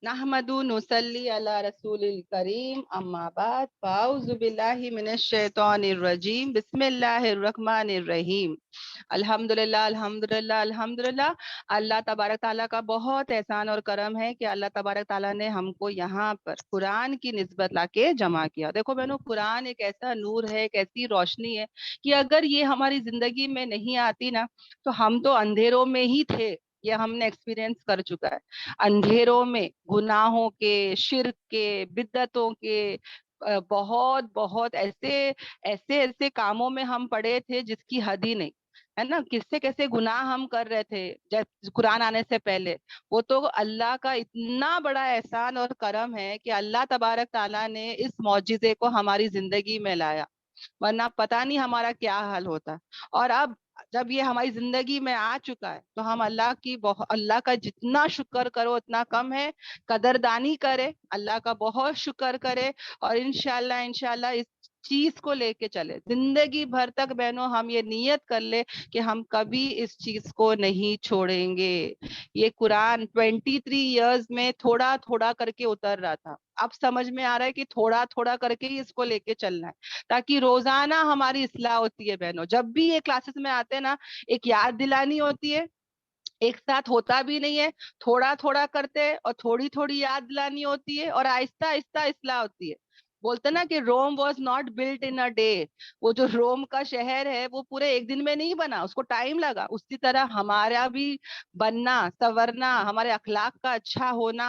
نحمدو نصلی علی رسول الکریم اما بعد فاعوذ باللہ من الشیطان الرجیم بسم اللہ الرحمن الرحیم الحمدللہ الحمدللہ الحمدللہ۔ اللہ تبارک تعالیٰ کا بہت احسان اور کرم ہے کہ اللہ تبارک تعالیٰ نے ہم کو یہاں پر قرآن کی نسبت لا کے جمع کیا۔ دیکھو بہنوں، قرآن ایک ایسا نور ہے، ایک ایسی روشنی ہے کہ اگر یہ ہماری زندگی میں نہیں آتی نا تو ہم تو اندھیروں میں ہی تھے۔ یہ ہم نے ایکسپیرینس کر چکا ہے، اندھیروں میں، گناہوں کے، شرک کے، بدعتوں کے، بہت بہت ایسے ایسے ایسے کاموں میں ہم پڑے تھے جس کی حد ہی نہیں ہے نا۔ کیسے کیسے گناہ ہم کر رہے تھے جب قرآن آنے سے پہلے۔ وہ تو اللہ کا اتنا بڑا احسان اور کرم ہے کہ اللہ تبارک تعالیٰ نے اس معجزے کو ہماری زندگی میں لایا، ورنہ پتہ نہیں ہمارا کیا حال ہوتا۔ اور اب جب یہ ہماری زندگی میں آ چکا ہے تو ہم اللہ کا جتنا شکر کرو اتنا کم ہے۔ قدردانی کرے، اللہ کا بہت شکر کرے، اور انشاءاللہ اس چیز کو لے کے چلے زندگی بھر تک۔ بہنوں، ہم یہ نیت کر لے کہ ہم کبھی اس چیز کو نہیں چھوڑیں گے۔ یہ قرآن 23 ایئرز میں تھوڑا تھوڑا کر کے اتر رہا تھا، اب سمجھ میں آ رہا ہے کہ تھوڑا تھوڑا کر کے ہی اس کو لے کے چلنا ہے، تاکہ روزانہ ہماری اصلاح ہوتی ہے۔ بہنوں، جب بھی یہ کلاسز میں آتے ہیں نا، ایک یاد دلانی ہوتی ہے، ایک ساتھ ہوتا بھی نہیں ہے، تھوڑا تھوڑا کرتے اور تھوڑی تھوڑی یاد دلانی ہوتی ہے، اور آہستہ آہستہ اصلاح ہوتی ہے۔ بولتے نا کہ Rome was not built in a day. وہ جو روم کا شہر ہے وہ پورے ایک دن میں نہیں بنا، اس کو ٹائم لگا۔ اسی طرح ہمارا بھی بننا، سورنا، ہمارے اخلاق کا اچھا ہونا،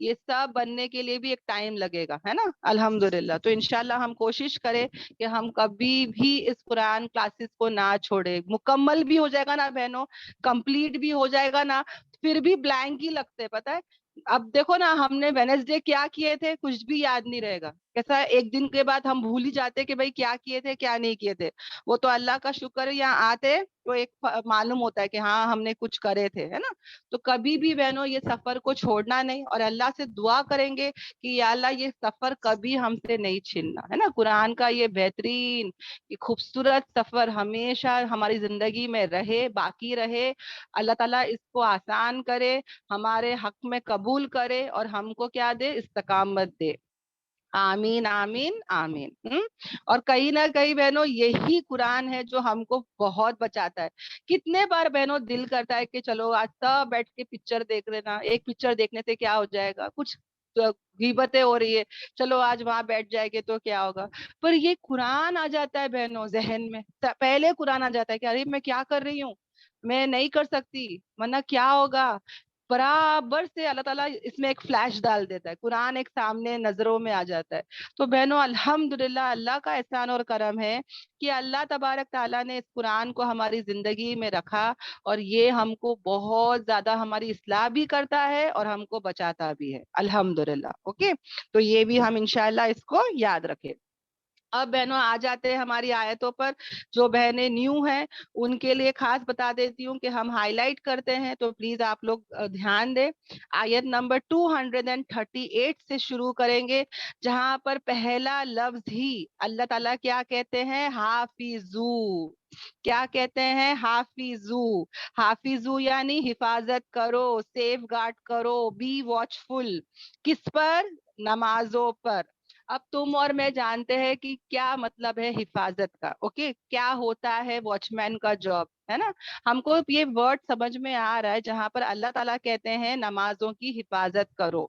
یہ سب بننے کے لیے بھی ایک ٹائم لگے گا، ہے نا۔ الحمدللہ، تو انشاءاللہ ہم کوشش کریں کہ ہم کبھی بھی اس قرآن کلاسز کو نہ چھوڑے۔ مکمل بھی ہو جائے گا نا بہنوں، کمپلیٹ بھی ہو جائے گا نا، پھر بھی بلینک ہی لگتے، پتہ ہے۔ اب دیکھو نا، ہم نے وینسڈے کیا کیے تھے کچھ بھی یاد نہیں رہے گا، کیسا ایک دن کے بعد ہم بھول ہی جاتے کہ بھائی کیا کیے تھے کیا نہیں کیے تھے۔ وہ تو اللہ کا شکر ہے، یہاں آتے تو ایک معلوم ہوتا ہے کہ ہاں ہم نے کچھ کرے تھے، ہے نا۔ تو کبھی بھی بہنوں یہ سفر کو چھوڑنا نہیں، اور اللہ سے دعا کریں گے کہ یا اللہ یہ سفر کبھی ہم سے نہیں چھیننا، ہے نا۔ قرآن کا یہ بہترین، یہ خوبصورت سفر ہمیشہ ہماری زندگی میں رہے، باقی رہے۔ اللہ تعالیٰ اس کو آسان کرے، ہمارے حق میں قبول کرے، اور ہم کو کیا دے؟ استقامت دے۔ آمین آمین آمین۔ اور کہیں نہ کہیں بہنوں یہی قرآن ہے جو ہم کو بہت بچاتا ہے۔ کتنے بار بہنوں دل کرتا ہے کہ چلو آج سب بیٹھ کے پکچر دیکھ لینا، ایک پکچر دیکھنے سے کیا ہو جائے گا، کچھ غیبتیں ہو رہی ہے، چلو آج وہاں بیٹھ جائے گے تو کیا ہوگا۔ پر یہ قرآن آ جاتا ہے بہنوں ذہن میں، پہلے قرآن آ جاتا ہے کہ ارے میں کیا کر رہی ہوں، میں نہیں کر سکتی، ورنہ کیا ہوگا۔ برابر سے اللہ تعالیٰ اس میں ایک فلیش ڈال دیتا ہے، قرآن ایک سامنے نظروں میں آ جاتا ہے۔ تو بہنوں الحمدللہ اللہ کا احسان اور کرم ہے کہ اللہ تبارک تعالیٰ نے اس قرآن کو ہماری زندگی میں رکھا، اور یہ ہم کو بہت زیادہ ہماری اصلاح بھی کرتا ہے اور ہم کو بچاتا بھی ہے، الحمدللہ۔ اوکے، تو یہ بھی ہم انشاءاللہ اس کو یاد رکھیں۔ اب بہنوں آ جاتے ہیں ہماری آیتوں پر۔ جو بہنیں نیو ہیں ان کے لیے خاص بتا دیتی ہوں کہ ہم ہائی لائٹ کرتے ہیں، تو پلیز آپ لوگ دھیان دیں۔ آیت نمبر 238 سے شروع کریں گے، جہاں پر پہلا لفظ ہی اللہ تعالیٰ کیا کہتے ہیں؟ حافظو۔ کیا کہتے ہیں؟ حافظو۔ حافظو یعنی حفاظت کرو، سیف گارڈ کرو، بی واچ فل۔ کس پر؟ نمازوں پر۔ اب تم اور میں جانتے ہیں کہ کیا مطلب ہے حفاظت کا، اوکے، کیا ہوتا ہے واچ مین کا جاب، ہے نا۔ ہم کو یہ ورڈ سمجھ میں آ رہا ہے جہاں پر اللہ تعالیٰ کہتے ہیں نمازوں کی حفاظت کرو۔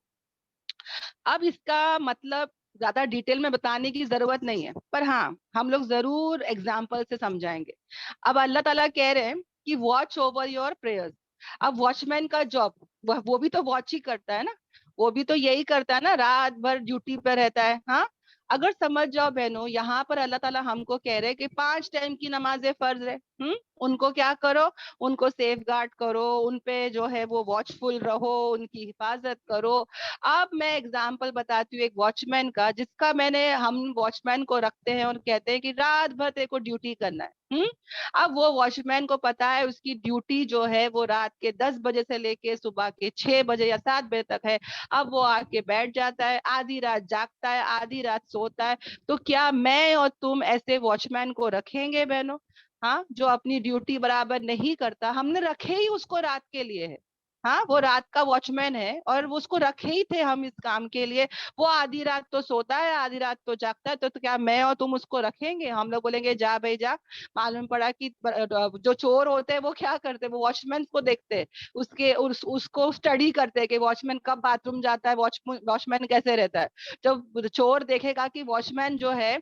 اب اس کا مطلب زیادہ ڈیٹیل میں بتانے کی ضرورت نہیں ہے، پر ہاں ہم لوگ ضرور ایگزامپل سے سمجھائیں گے۔ اب اللہ تعالیٰ کہہ رہے ہیں کہ واچ اوور یور پریئرز۔ اب واچ مین کا جاب وہ بھی تو واچ ہی کرتا ہے نا، وہ بھی تو یہی کرتا ہے نا، رات بھر ڈیوٹی پہ رہتا ہے۔ ہاں، اگر سمجھ جاؤ بہنوں، یہاں پر اللہ تعالیٰ ہم کو کہہ رہے کہ 5 ٹائم کی نمازیں فرض ہے، ان کو کیا کرو؟ ان کو سیف گارڈ کرو، ان پہ جو ہے وہ واچ فل رہو، ان کی حفاظت کرو۔ اب میں اگزامپل بتاتی ہوں ایک واچ مین کا، جس کا ہم واچ مین کو رکھتے ہیں اور کہتے ہیں کہ رات بھر تیرے کو ڈیوٹی کرنا ہے۔ اب وہ واچ مین کو پتا ہے اس کی ڈیوٹی جو ہے وہ رات کے 10 بجے سے لے کے صبح کے 6 بجے یا 7 بجے تک ہے۔ اب وہ آ کے بیٹھ جاتا ہے، آدھی رات جاگتا ہے، آدھی رات سوتا ہے۔ تو کیا میں اور تم ایسے واچ مین کو رکھیں گے بہنوں؟ ہاں، جو اپنی ڈیوٹی برابر نہیں کرتا، ہم نے رکھے ہی اس کو رات کے لیے ہے۔ हाँ, वो रात का वॉचमैन है और वो उसको रखे ही थे हम इस काम के लिए। वो आधी रात तो सोता है, आधी रात तो जागता है, तो क्या मैं और तुम उसको रखेंगे? हम लोग बोलेंगे जा भाई जा। मालूम पड़ा कि जो चोर होते हैं वो क्या करते हैं, वो वॉचमैन को देखते हैं, उसको स्टडी करते हैं कि वॉचमैन कब बाथरूम जाता है, वॉचमैन कैसे रहता है। जब चोर देखेगा कि वॉचमैन जो है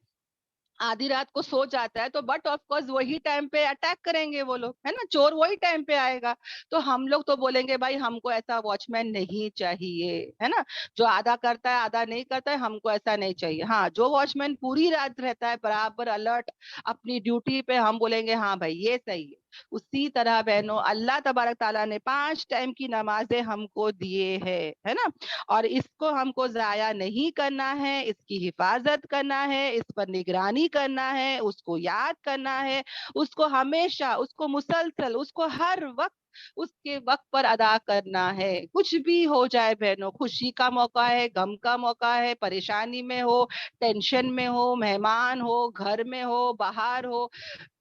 आधी रात को सो जाता है, तो बट ऑफ कोर्स वही टाइम पे अटैक करेंगे वो लोग, है ना, चोर वही टाइम पे आएगा। तो हम लोग तो बोलेंगे भाई हमको ऐसा वॉचमैन नहीं चाहिए, है ना, जो आधा करता है आधा नहीं करता है, हमको ऐसा नहीं चाहिए। हाँ, जो वॉचमैन पूरी रात रहता है बराबर अलर्ट अपनी ड्यूटी पे, हम बोलेंगे हाँ भाई ये सही है। उसी तरह बहनों अल्लाह तबारक ताला ने 5 टाइम की नमाजें हमको दिए है ना, और इसको हमको जाया नहीं करना है, इसकी हिफाजत करना है, इस पर निगरानी करना है, उसको याद करना है, उसको हमेशा, उसको मुसलसल, उसको हर वक्त उसके वक्त पर अदा करना है। कुछ भी हो जाए बहनों, खुशी का मौका है, गम का मौका है, परेशानी में हो, टेंशन में हो, मेहमान हो, घर में हो, बाहर हो,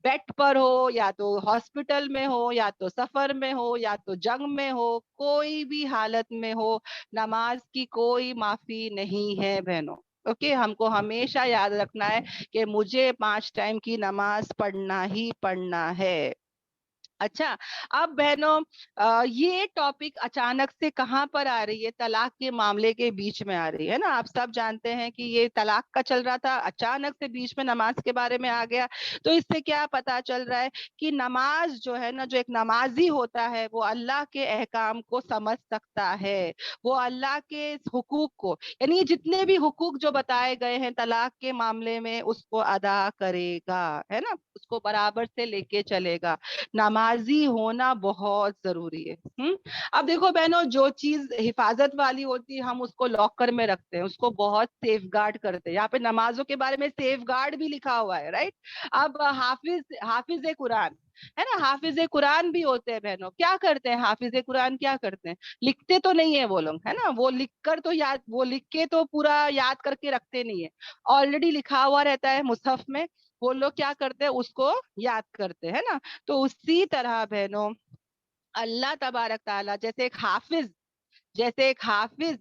बेड पर हो, या तो हॉस्पिटल में हो, या तो सफर में हो, या तो जंग में हो, कोई भी हालत में हो, नमाज की कोई माफी नहीं है बहनों। ओके, हमको हमेशा याद रखना है कि मुझे 5 टाइम की नमाज पढ़ना ही पढ़ना है। अच्छा, अब बहनों ये टॉपिक अचानक से कहाँ पर आ रही है? तलाक के मामले के बीच में आ रही है ना। आप सब जानते हैं कि ये तलाक का चल रहा था, अचानक से बीच में नमाज के बारे में आ गया। तो इससे क्या पता चल रहा है कि नमाज जो है ना, जो एक नमाजी होता है वो अल्लाह के अहकाम को समझ सकता है, वो अल्लाह के हुकूक को, यानी जितने भी हुकूक जो बताए गए हैं तलाक के मामले में, उसको अदा करेगा, है ना, उसको बराबर से लेके चलेगा। नमाजी होना बहुत जरूरी है। अब देखो बहनों, जो चीज हिफाजत वाली होती है हम उसको लॉकर में रखते हैं, उसको बहुत सेफ गार्ड करते हैं। यहाँ पे नमाजों के बारे में सेफ गार्ड भी लिखा हुआ है, राइट। अब हाफिज हाफिज कुरान, है ना, हाफिज कुरान भी होते हैं बहनों, क्या करते हैं हाफिज कुरान, क्या करते हैं, लिखते तो नहीं है वो लोग, है ना, वो लिख कर तो याद, वो लिख के तो पूरा याद करके रखते नहीं है, ऑलरेडी लिखा हुआ रहता है मुसहफ में, वो लोग क्या करते हैं उसको याद करते हैं ना। तो उसी तरह बहनों अल्लाह तबारक ताला जैसे एक हाफिज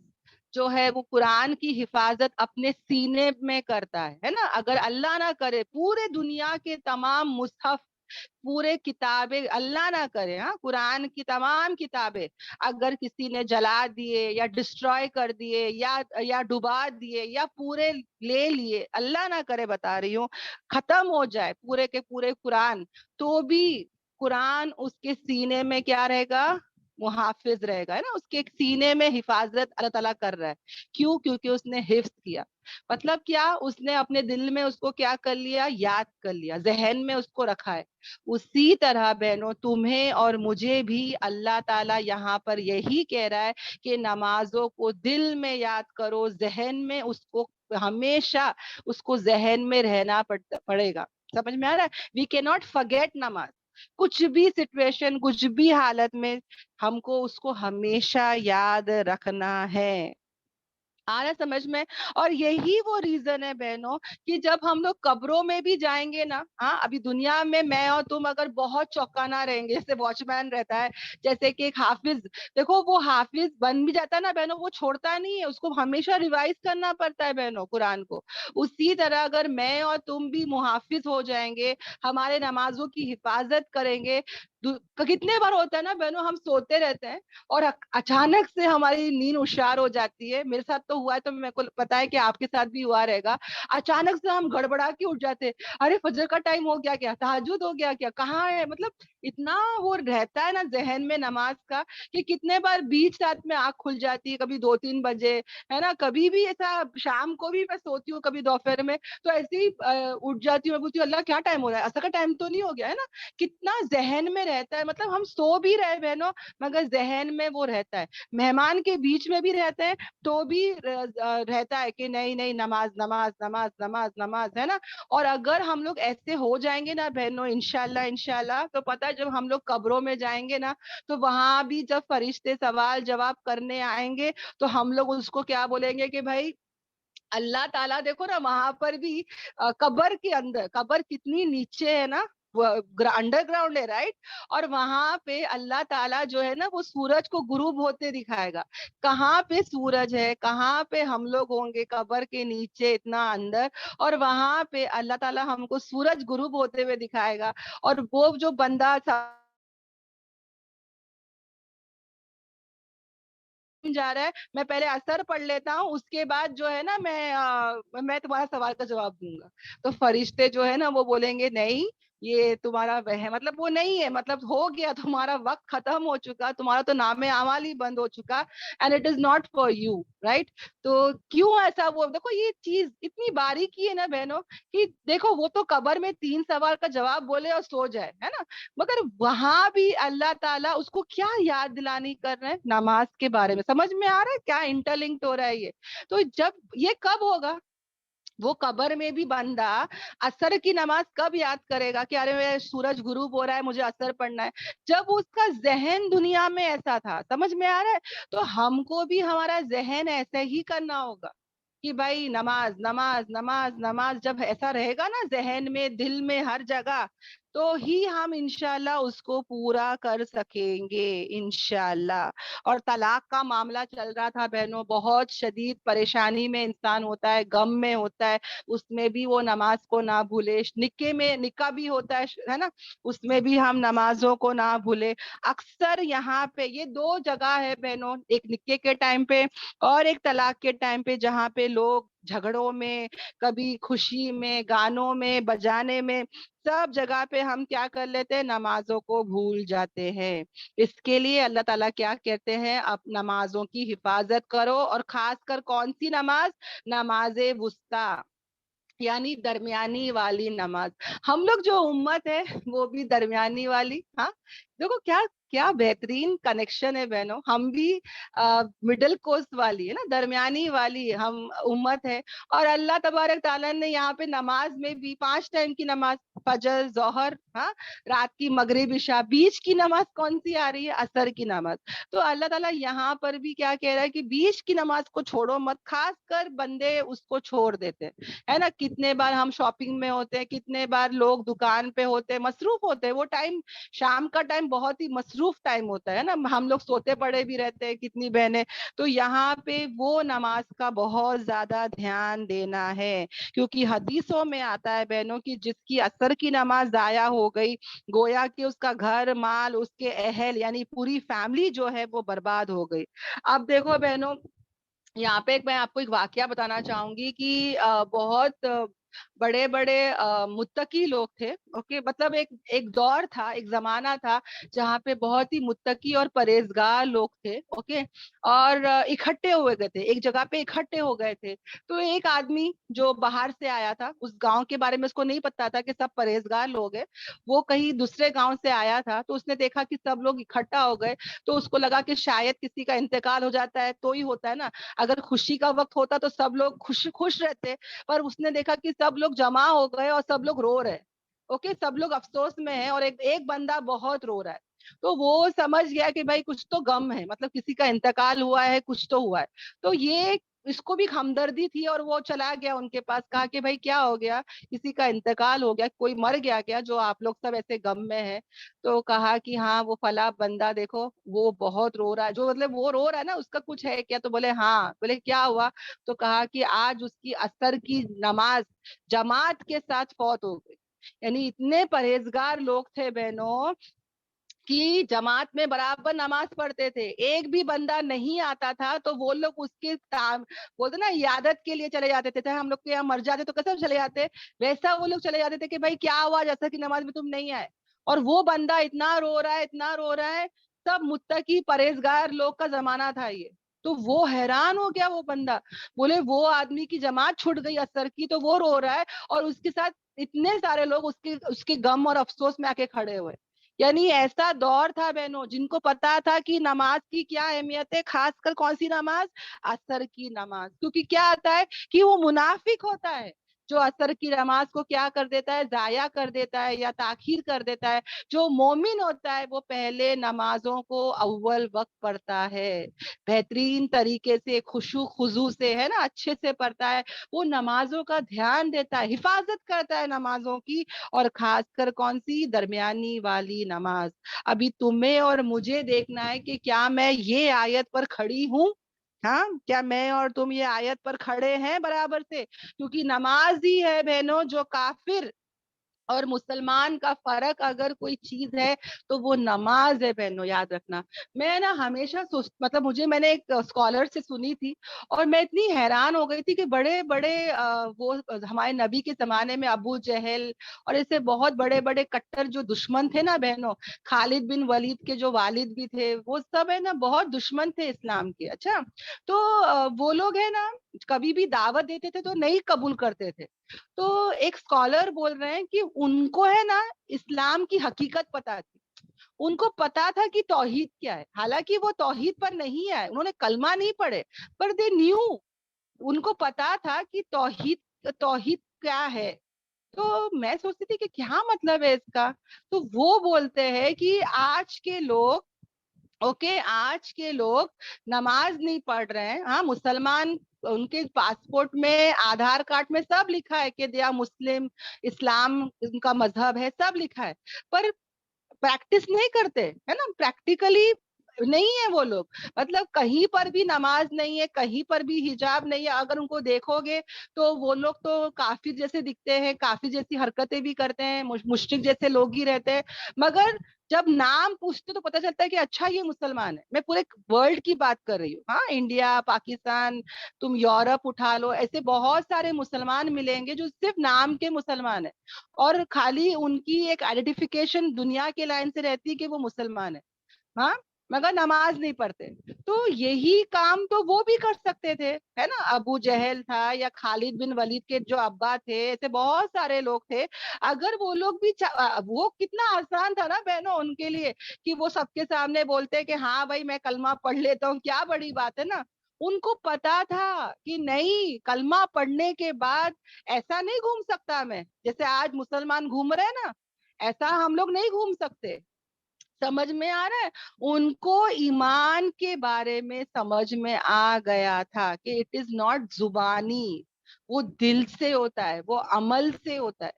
जो है वो कुरान की हिफाजत अपने सीने में करता है ना। अगर अल्लाह ना करे पूरे दुनिया के तमाम मुसहफ, पूरे किताबें अल्लाह ना करे, हाँ, कुरान की तमाम किताबें अगर किसी ने जला दिए या डिस्ट्रॉय कर दिए या डुबा दिए या पूरे ले लिए, अल्लाह ना करे बता रही हूँ, खत्म हो जाए पूरे के पूरे कुरान, तो भी कुरान उसके सीने में क्या रहेगा, मुहाफिज रहेगा, है ना, उसके एक सीने में हिफाजत अल्लाह ताला कर रहा है। क्यों? क्योंकि उसने हिफ्ज किया। मतलब क्या, उसने अपने दिल में उसको क्या कर लिया, याद कर लिया, जहन में उसको रखा है। उसी तरह बहनों तुम्हें और मुझे भी अल्लाह ताला यहाँ पर यही कह रहा है कि नमाजों को दिल में याद करो, जहन में उसको हमेशा उसको जहन में रहना पड़ेगा। समझ में आ रहा है? वी कैन नॉट फॉरगेट नमाज। कुछ भी सिचुएशन, कुछ भी हालत में हमको उसको हमेशा याद रखना है। आ रहा समझ में? और यही वो रीजन है बहनों कि जब हम लोग कब्रों में भी जाएंगे ना, हाँ, अभी दुनिया में मैं और तुम अगर बहुत चौकाना रहेंगे, जैसे वॉचमैन रहता है, जैसे कि एक हाफिज, देखो वो हाफिज बन भी जाता है ना बहनों, वो छोड़ता नहीं है, उसको हमेशा रिवाइज करना पड़ता है बहनों कुरान को। उसी तरह अगर मैं और तुम भी मुहाफिज हो जाएंगे, हमारे नमाजों की हिफाजत करेंगे, कितने बार होता है ना बहनों, हम सोते रहते हैं और अचानक से हमारी नींद उशार हो जाती है। मेरे साथ तो हुआ है, तो मेरे को पता है कि आपके साथ भी हुआ रहेगा। अचानक से हम गड़बड़ा के उठ जाते हैं, अरे फजर का टाइम हो गया क्या, तहज्जुद हो गया क्या, कहाँ है, मतलब इतना वो रहता है ना जहन में नमाज का, कि कितने बार बीच रात में आंख खुल जाती है, कभी 2-3 बजे, है ना, कभी भी ऐसा शाम को भी मैं सोती हूँ, कभी दोपहर में, तो ऐसे ही उठ जाती हूँ, मैं बोलती हूँ अल्लाह क्या टाइम हो रहा है, असर का टाइम तो नहीं हो गया, है ना। कितना जहन में रहता है, मतलब हम सो भी रहे बहनों, मगर जहन में वो रहता है। मेहमान के बीच में भी रहते हैं तो भी रहता है कि नहीं नहीं, नमाज नमाज नमाज नमाज नमाज, है ना। और अगर हम लोग ऐसे हो जाएंगे ना बहनों, इंशाल्लाह इंशाल्लाह, तो पता है जब हम लोग कब्रों में जाएंगे ना, तो वहां भी जब फरिश्ते सवाल जवाब करने आएंगे, तो हम लोग उसको क्या बोलेंगे कि भाई अल्लाह ताला देखो ना, वहां पर भी कब्र के अंदर, कब्र कितनी नीचे है ना, अंडर ग्राउंड है, राइट। और वहां पे अल्लाह ताला जो है ना वो सूरज को गुरूब होते दिखाएगा। कहाँ पे सूरज है, कहाँ पे हम लोग होंगे, कब्र के नीचे इतना अंदर, और वहां पे अल्लाह ताला हमको सूरज गुरूब होते हुए दिखाएगा। और वो जो बंदा जा रहा है, मैं पहले असर पढ़ लेता हूँ, उसके बाद जो है ना मैं तुम्हारा सवाल का जवाब दूंगा। तो फरिश्ते जो है ना वो बोलेंगे नहीं, ये तुम्हारा वह है, मतलब वो नहीं है, मतलब हो गया, तुम्हारा वक्त खत्म हो चुका, तुम्हारा तो नामे अमाल ही बंद हो चुका, and it is not for you, right. तो क्यों ऐसा, वो देखो ये चीज इतनी बारीकी है ना बहनों, कि देखो वो तो कब्र में 3 सवाल का जवाब बोले और सो जाए, है ना, मगर वहां भी अल्लाह ताला उसको क्या याद दिलानी कर रहे हैं, नमाज के बारे में। समझ में आ रहा है क्या इंटरलिंक्ड हो रहा है ये। तो जब ये कब होगा, वो कब्र में भी बंदा असर की नमाज कब याद करेगा कि अरे सूरज गुरूब हो रहा है, मुझे असर पढ़ना है, जब उसका जहन दुनिया में ऐसा था। समझ में आ रहा है। तो हमको भी हमारा जहन ऐसे ही करना होगा कि भाई नमाज नमाज नमाज नमाज, जब ऐसा रहेगा ना जहन में, दिल में, हर जगह, तो ही हम इंशाल्लाह उसको पूरा कर सकेंगे, इंशाल्लाह। और तलाक का मामला चल रहा था बहनों, बहुत शदीद परेशानी में इंसान होता है, गम में होता है, उसमें भी वो नमाज को ना भूले। निक्के में निक्का भी होता है ना, उसमें भी हम नमाजों को ना भूले। अक्सर यहाँ पे ये 2 जगह है बहनों, एक निक्के के टाइम पे और एक तलाक के टाइम पे, जहाँ पे लोग झगड़ों में, कभी खुशी में, गानों में, बजाने में, सब जगह पे हम क्या कर लेते हैं, नमाजों को भूल जाते हैं। इसके लिए अल्लाह ताला क्या कहते हैं, अब नमाजों की हिफाजत करो, और खासकर कौन सी नमाज, नमाजे वुस्ता, यानी दरमियानी वाली नमाज। हम लोग जो उम्मत है वो भी दरमियानी वाली, हाँ। देखो क्या क्या बेहतरीन कनेक्शन है बहनों, हम भी मिडिल कोर्स वाली है ना, दरमियानी वाली हम उम्मत है। और अल्लाह तबारक ताला ने यहाँ पे नमाज में भी 5 टाइम की नमाज, फजर, जोहर, हाँ, रात की मगरिब, इशा, बीच की नमाज कौन सी आ रही है, असर की नमाज। तो अल्लाह ताला यहाँ पर भी क्या कह रहा है कि बीच की नमाज को छोड़ो मत, खास कर बंदे उसको छोड़ देते हैं, है ना। कितने बार हम शॉपिंग में होते हैं, कितने बार लोग दुकान पे होते हैं, मसरूफ होते हैं, वो टाइम, शाम का टाइम बहुत ही मसरूफ टाइम होता है ना, हम लोग सोते पड़े भी रहते हैं कितनी बहनें। तो यहाँ पे वो नमाज का बहुत ज्यादा ध्यान देना है, क्योंकि हदीसों में आता है बहनों की जिसकी असर की नमाज जाया हो गई, गोया कि उसका घर माल, उसके अहल, यानी पूरी फैमिली जो है वो बर्बाद हो गई। अब देखो बहनों, यहाँ पे मैं आपको एक वाकया बताना चाहूंगी कि बहुत बड़े बड़े मुत्तकी लोग थे, ओके, मतलब एक एक दौर था, एक जमाना था जहाँ पे बहुत ही मुत्तकी और परहेजगार लोग थे, ओके। और इकट्ठे हुए गए थे, एक जगह पे इकट्ठे हो गए थे। तो एक आदमी जो बाहर से आया था, उस गांव के बारे में उसको नहीं पता था कि सब परहेजगार लोग हैं, वो कहीं दूसरे गांव से आया था। तो उसने देखा कि सब लोग इकट्ठा हो गए, तो उसको लगा कि शायद किसी का इंतकाल हो जाता है तो ही होता है ना, अगर खुशी का वक्त होता तो सब लोग खुश खुश रहते। पर उसने देखा कि सब लोग जमा हो गए और सब लोग रो रहे हैं, ओके, सब लोग अफसोस में हैं, और एक एक बंदा बहुत रो रहा है। तो वो समझ गया कि भाई कुछ तो गम है, मतलब किसी का इंतकाल हुआ है, कुछ तो हुआ है। तो ये, इसको भी हमदर्दी थी, और वो चला गया उनके पास, कहा कि भाई क्या हो गया, किसी का इंतकाल हो गया, कोई मर गया क्या, जो आप लोग सब ऐसे गम में है। तो कहा कि हाँ वो फला बंदा देखो, वो बहुत रो रहा है, जो मतलब वो रो रहा है ना उसका कुछ है क्या। तो बोले हाँ, बोले क्या हुआ। तो कहा कि आज उसकी असर की नमाज जमात के साथ फौत हो गई। यानी इतने परहेजगार लोग थे बहनों कि जमात में बराबर नमाज पढ़ते थे, एक भी बंदा नहीं आता था तो वो लोग उसके बोलते ना इयादत के लिए चले जाते थे, हम लोग के यहाँ मर जाते तो कैसे चले जाते, वैसा वो लोग चले जाते थे कि भाई क्या हुआ जैसा कि नमाज में तुम नहीं आए। और वो बंदा इतना रो रहा है, इतना रो रहा है, सब मुत्तकी परहेजगार लोग का जमाना था ये। तो वो हैरान हो गया वो बंदा, बोले वो आदमी की जमात छूट गई असर की, तो वो रो रहा है, और उसके साथ इतने सारे लोग उसके उसके गम और अफसोस में आके खड़े हुए। यानी ऐसा दौर था बहनों जिनको पता था कि नमाज की क्या अहमियत है, खासकर कौन सी नमाज, असर की नमाज। क्योंकि क्या आता है कि वो मुनाफिक होता है جو عصر کی نماز کو کیا کر دیتا ہے, ضائع کر دیتا ہے یا تاخیر کر دیتا ہے. جو مومن ہوتا ہے وہ پہلے نمازوں کو اول وقت پڑھتا ہے, بہترین طریقے سے خشوع خضوع سے, ہے نا, اچھے سے پڑھتا ہے. وہ نمازوں کا دھیان دیتا ہے, حفاظت کرتا ہے نمازوں کی, اور خاص کر کون سی, درمیانی والی نماز. ابھی تمہیں اور مجھے دیکھنا ہے کہ کیا میں یہ آیت پر کھڑی ہوں. ہاں, کیا میں اور تم یہ آیت پر کھڑے ہیں برابر سے؟ کیونکہ نماز ہی ہے بہنوں جو کافر اور مسلمان کا فرق اگر کوئی چیز ہے تو وہ نماز ہے بہنوں, یاد رکھنا. میں نا ہمیشہ مطلب میں نے ایک اسکالر سے سنی تھی, اور میں اتنی حیران ہو گئی تھی کہ بڑے بڑے وہ ہمارے نبی کے زمانے میں ابو جہل اور ایسے بہت بڑے بڑے کٹر جو دشمن تھے نا بہنوں, خالد بن ولید کے جو والد بھی تھے, وہ سب ہے نا بہت دشمن تھے اسلام کے. اچھا, تو وہ لوگ ہے نا کبھی بھی دعوت دیتے تھے تو نہیں قبول کرتے تھے. تو ایک اسکالر بول رہے ہیں کہ ان کو ہے نا اسلام کی حقیقت پتا تھی. ان کو پتا تھا کہ توحید کیا ہے, حالانکہ وہ توحید پر نہیں آئے, انہوں نے کلمہ نہیں پڑھے, پر دے نیو, ان کو پتا تھا کہ توحید کیا ہے. تو میں سوچتی تھی کہ کیا مطلب ہے اس کا. تو وہ بولتے ہیں کہ آج کے لوگ آج کے لوگ نماز نہیں پڑھ رہے ہیں. ہاں, مسلمان ان کے پاسپورٹ میں, آدھار کارڈ میں سب لکھا ہے کہ دیا مسلم, اسلام ان کا مذہب ہے, سب لکھا ہے, پر پریکٹس نہیں کرتے, ہے نا, پریکٹیکلی نہیں ہے وہ لوگ. مطلب کہیں پر بھی نماز نہیں ہے, کہیں پر بھی حجاب نہیں ہے. اگر ان کو دیکھو گے تو وہ لوگ تو کافر جیسے دکھتے ہیں, کافر جیسی حرکتیں بھی کرتے ہیں, مشرک جیسے لوگ ہی رہتے ہیں. مگر جب نام پوچھتے تو پتا چلتا ہے کہ اچھا یہ مسلمان ہے. میں پورے ورلڈ کی بات کر رہی ہوں. ہاں, انڈیا, پاکستان, تم یورپ اٹھا لو, ایسے بہت سارے مسلمان ملیں گے جو صرف نام کے مسلمان ہیں, اور خالی ان کی ایک آئیڈینٹیفیکیشن دنیا کے لائن سے رہتی ہے کہ وہ مسلمان ہے. ہاں, مگر نماز نہیں پڑھتے. تو یہی کام تو وہ بھی کر سکتے تھے, ہے نا. ابو جہل تھا یا خالد بن ولید کے جو ابا تھے, ایسے بہت سارے لوگ تھے. اگر وہ لوگ بھی وہ کتنا آسان تھا نا بہنوں ان کے لیے کہ وہ سب کے سامنے بولتے کہ ہاں بھائی میں کلمہ پڑھ لیتا ہوں, کیا بڑی بات ہے نا. ان کو پتا تھا کہ نہیں, کلمہ پڑھنے کے بعد ایسا نہیں گھوم سکتا میں, جیسے آج مسلمان گھوم رہے ہیں نا, ایسا ہم لوگ نہیں گھوم سکتے. سمجھ میں آ رہا ہے. ان کو ایمان کے بارے میں سمجھ میں آ گیا تھا کہ اٹ از ناٹ زبانی, وہ دل سے ہوتا ہے, وہ عمل سے ہوتا ہے.